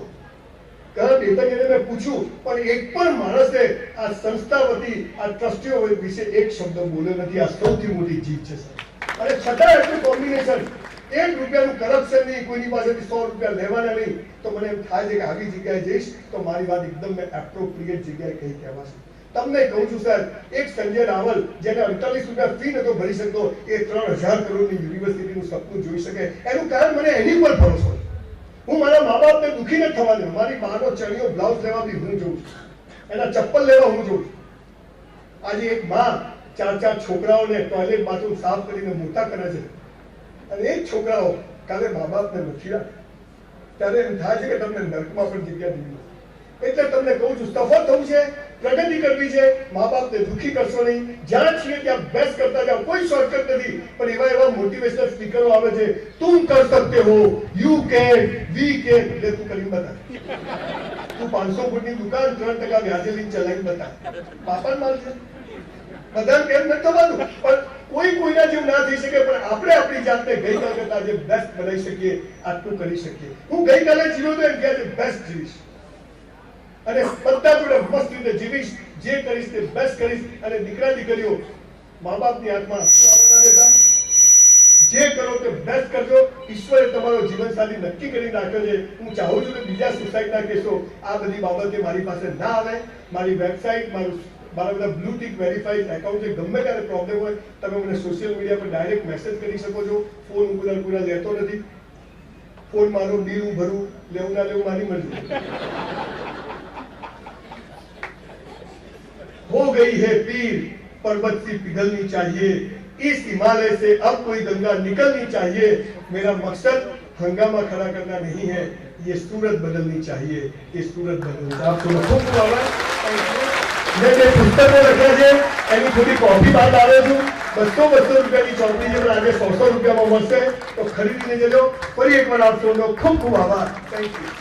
ઘણા નેતાજીને મેં પૂછ્યું, પણ એક પણ માણસે આ સંસ્થા વતી, આ ટ્રસ્ટીઓ વિશે એક શબ્દ બોલ્યો નથી. આ સૌથી મોટી જીત છે અને છતાં એટલું કોમ્બિનેશન, 1 રૂપિયાનું કરપ્શન નહીં, કોઈની પાસેથી 100 રૂપિયા લેવાના નહીં. તો મને એમ થાય છે કે આવી જગ્યાએ જઈશ તો મારી વાત એકદમ એપ્રોપ્રિએટ જગ્યાએ કઈ કહેવાશે. તમને કહું છું સાહેબ, એક સંજય રાવલ જેને 48 રૂપિયા ફી નતો ભરી શકતો, એ 3000 કરોડની યુનિવર્સિટીનું સપનું જોઈ શકે. એનું કારણ મને એની પર ભરોસો છે. હું મારા મા બાપને દુઃખી નથી થવા દઉં. મારી માનો ચણિયો બ્લાઉઝ લેવા બી હું જોઉં છું, એના ચપ્પલ લેવા હું જોઉં છું. આજે એક માં 4 છોકરાઓને ટોયલેટ બાથરૂમ સાફ કરીને મોટા કરે છે, અને એ છોકરાઓ કાલે મા બાપને નથી રાખે, ત્યારે એમ થાય છે કે તમને નર્કમાં પણ જગ્યા દીધી. એટલે તમને કહું છું, સફળ થવું છે, પ્રગતિ કરવી છે, મા બાપને દુઃખી કરશો નહીં. જ્યાં છીએ ત્યાં બેસ્ટ કરતા જાઓ, કોઈ શોર્ટકટ નથી. પણ એવા મોટિવેશનલ સ્પીકરો આવે છે, તુમ કર સકતે હો, યુ કેન, વી કેન. એટલે તું કરીને બતા. તું 500 ફૂટની દુકાન 3% વ્યાજે લઈને ચલાવીને બતા. બાપાને માલ છે, બધાને કેમ નથી થવાનું, પણ કોઈ કોઈના જેવું ના થઈ શકે, પણ આપણે આપણી જાતને ગઈકાલ કરતા આજે બેસ્ટ બનાવી શકીએ, આટલું કરી શકીએ. હું ગઈકાલે જીવ્યો તો એમ કે આજે બેસ્ટ જીવીશ અને બધા જોડે મસ્ત રીતે જીવીશ, જે કરીશ તે બેસ્ટ કરીશ. અને દીકરા દીકરીઓ, મા બાપની આંખમાં આંસુ આવવાના દેતા, જે કરો તે બેસ્ટ કરજો. ઈશ્વરે તમારો જીવનસાથી નક્કી કરી નાખ્યો છે. હું ચાહું છું કે બીજા સુસાઇડના કેસો આ બધી બાબતે મારી પાસે ના આવે. મારી વેબસાઇટ, મારા બધા બ્લુ ટિક વેરીફાઈડ એકાઉન્ટ છે. ગમે ત્યારે પ્રોબ્લેમ હોય તમે મને સોશિયલ મીડિયા પર ડાયરેક્ટ મેસેજ કરી શકો છો. ફોન હું પૂરા લેતો નથી. ફોન મારો બિલ હું ભરું, લેવું ના લેવું મારી મરજી. हो गई है पीर पर्वत से पिघलनी चाहिए, इस हिमालय से अब कोई गंगा निकलनी चाहिए. मेरा मकसद हंगामा खड़ा करना नहीं है, ये सूरत बदलनी चाहिए, ये सूरत बदलनी. आप खूब खूब आभार. મેં જે પુસ્તકો લખ્યા છે એની થોડી કોપી બહાર લાવ્યો છું. 200 રૂપિયાની ચોપડી છે, પણ આજે 100 રૂપિયામાં મળશે, તો ખરીદીને જજો. ફરી એકવાર આપ સૌનો ખૂબ ખૂબ આભાર. Thank you.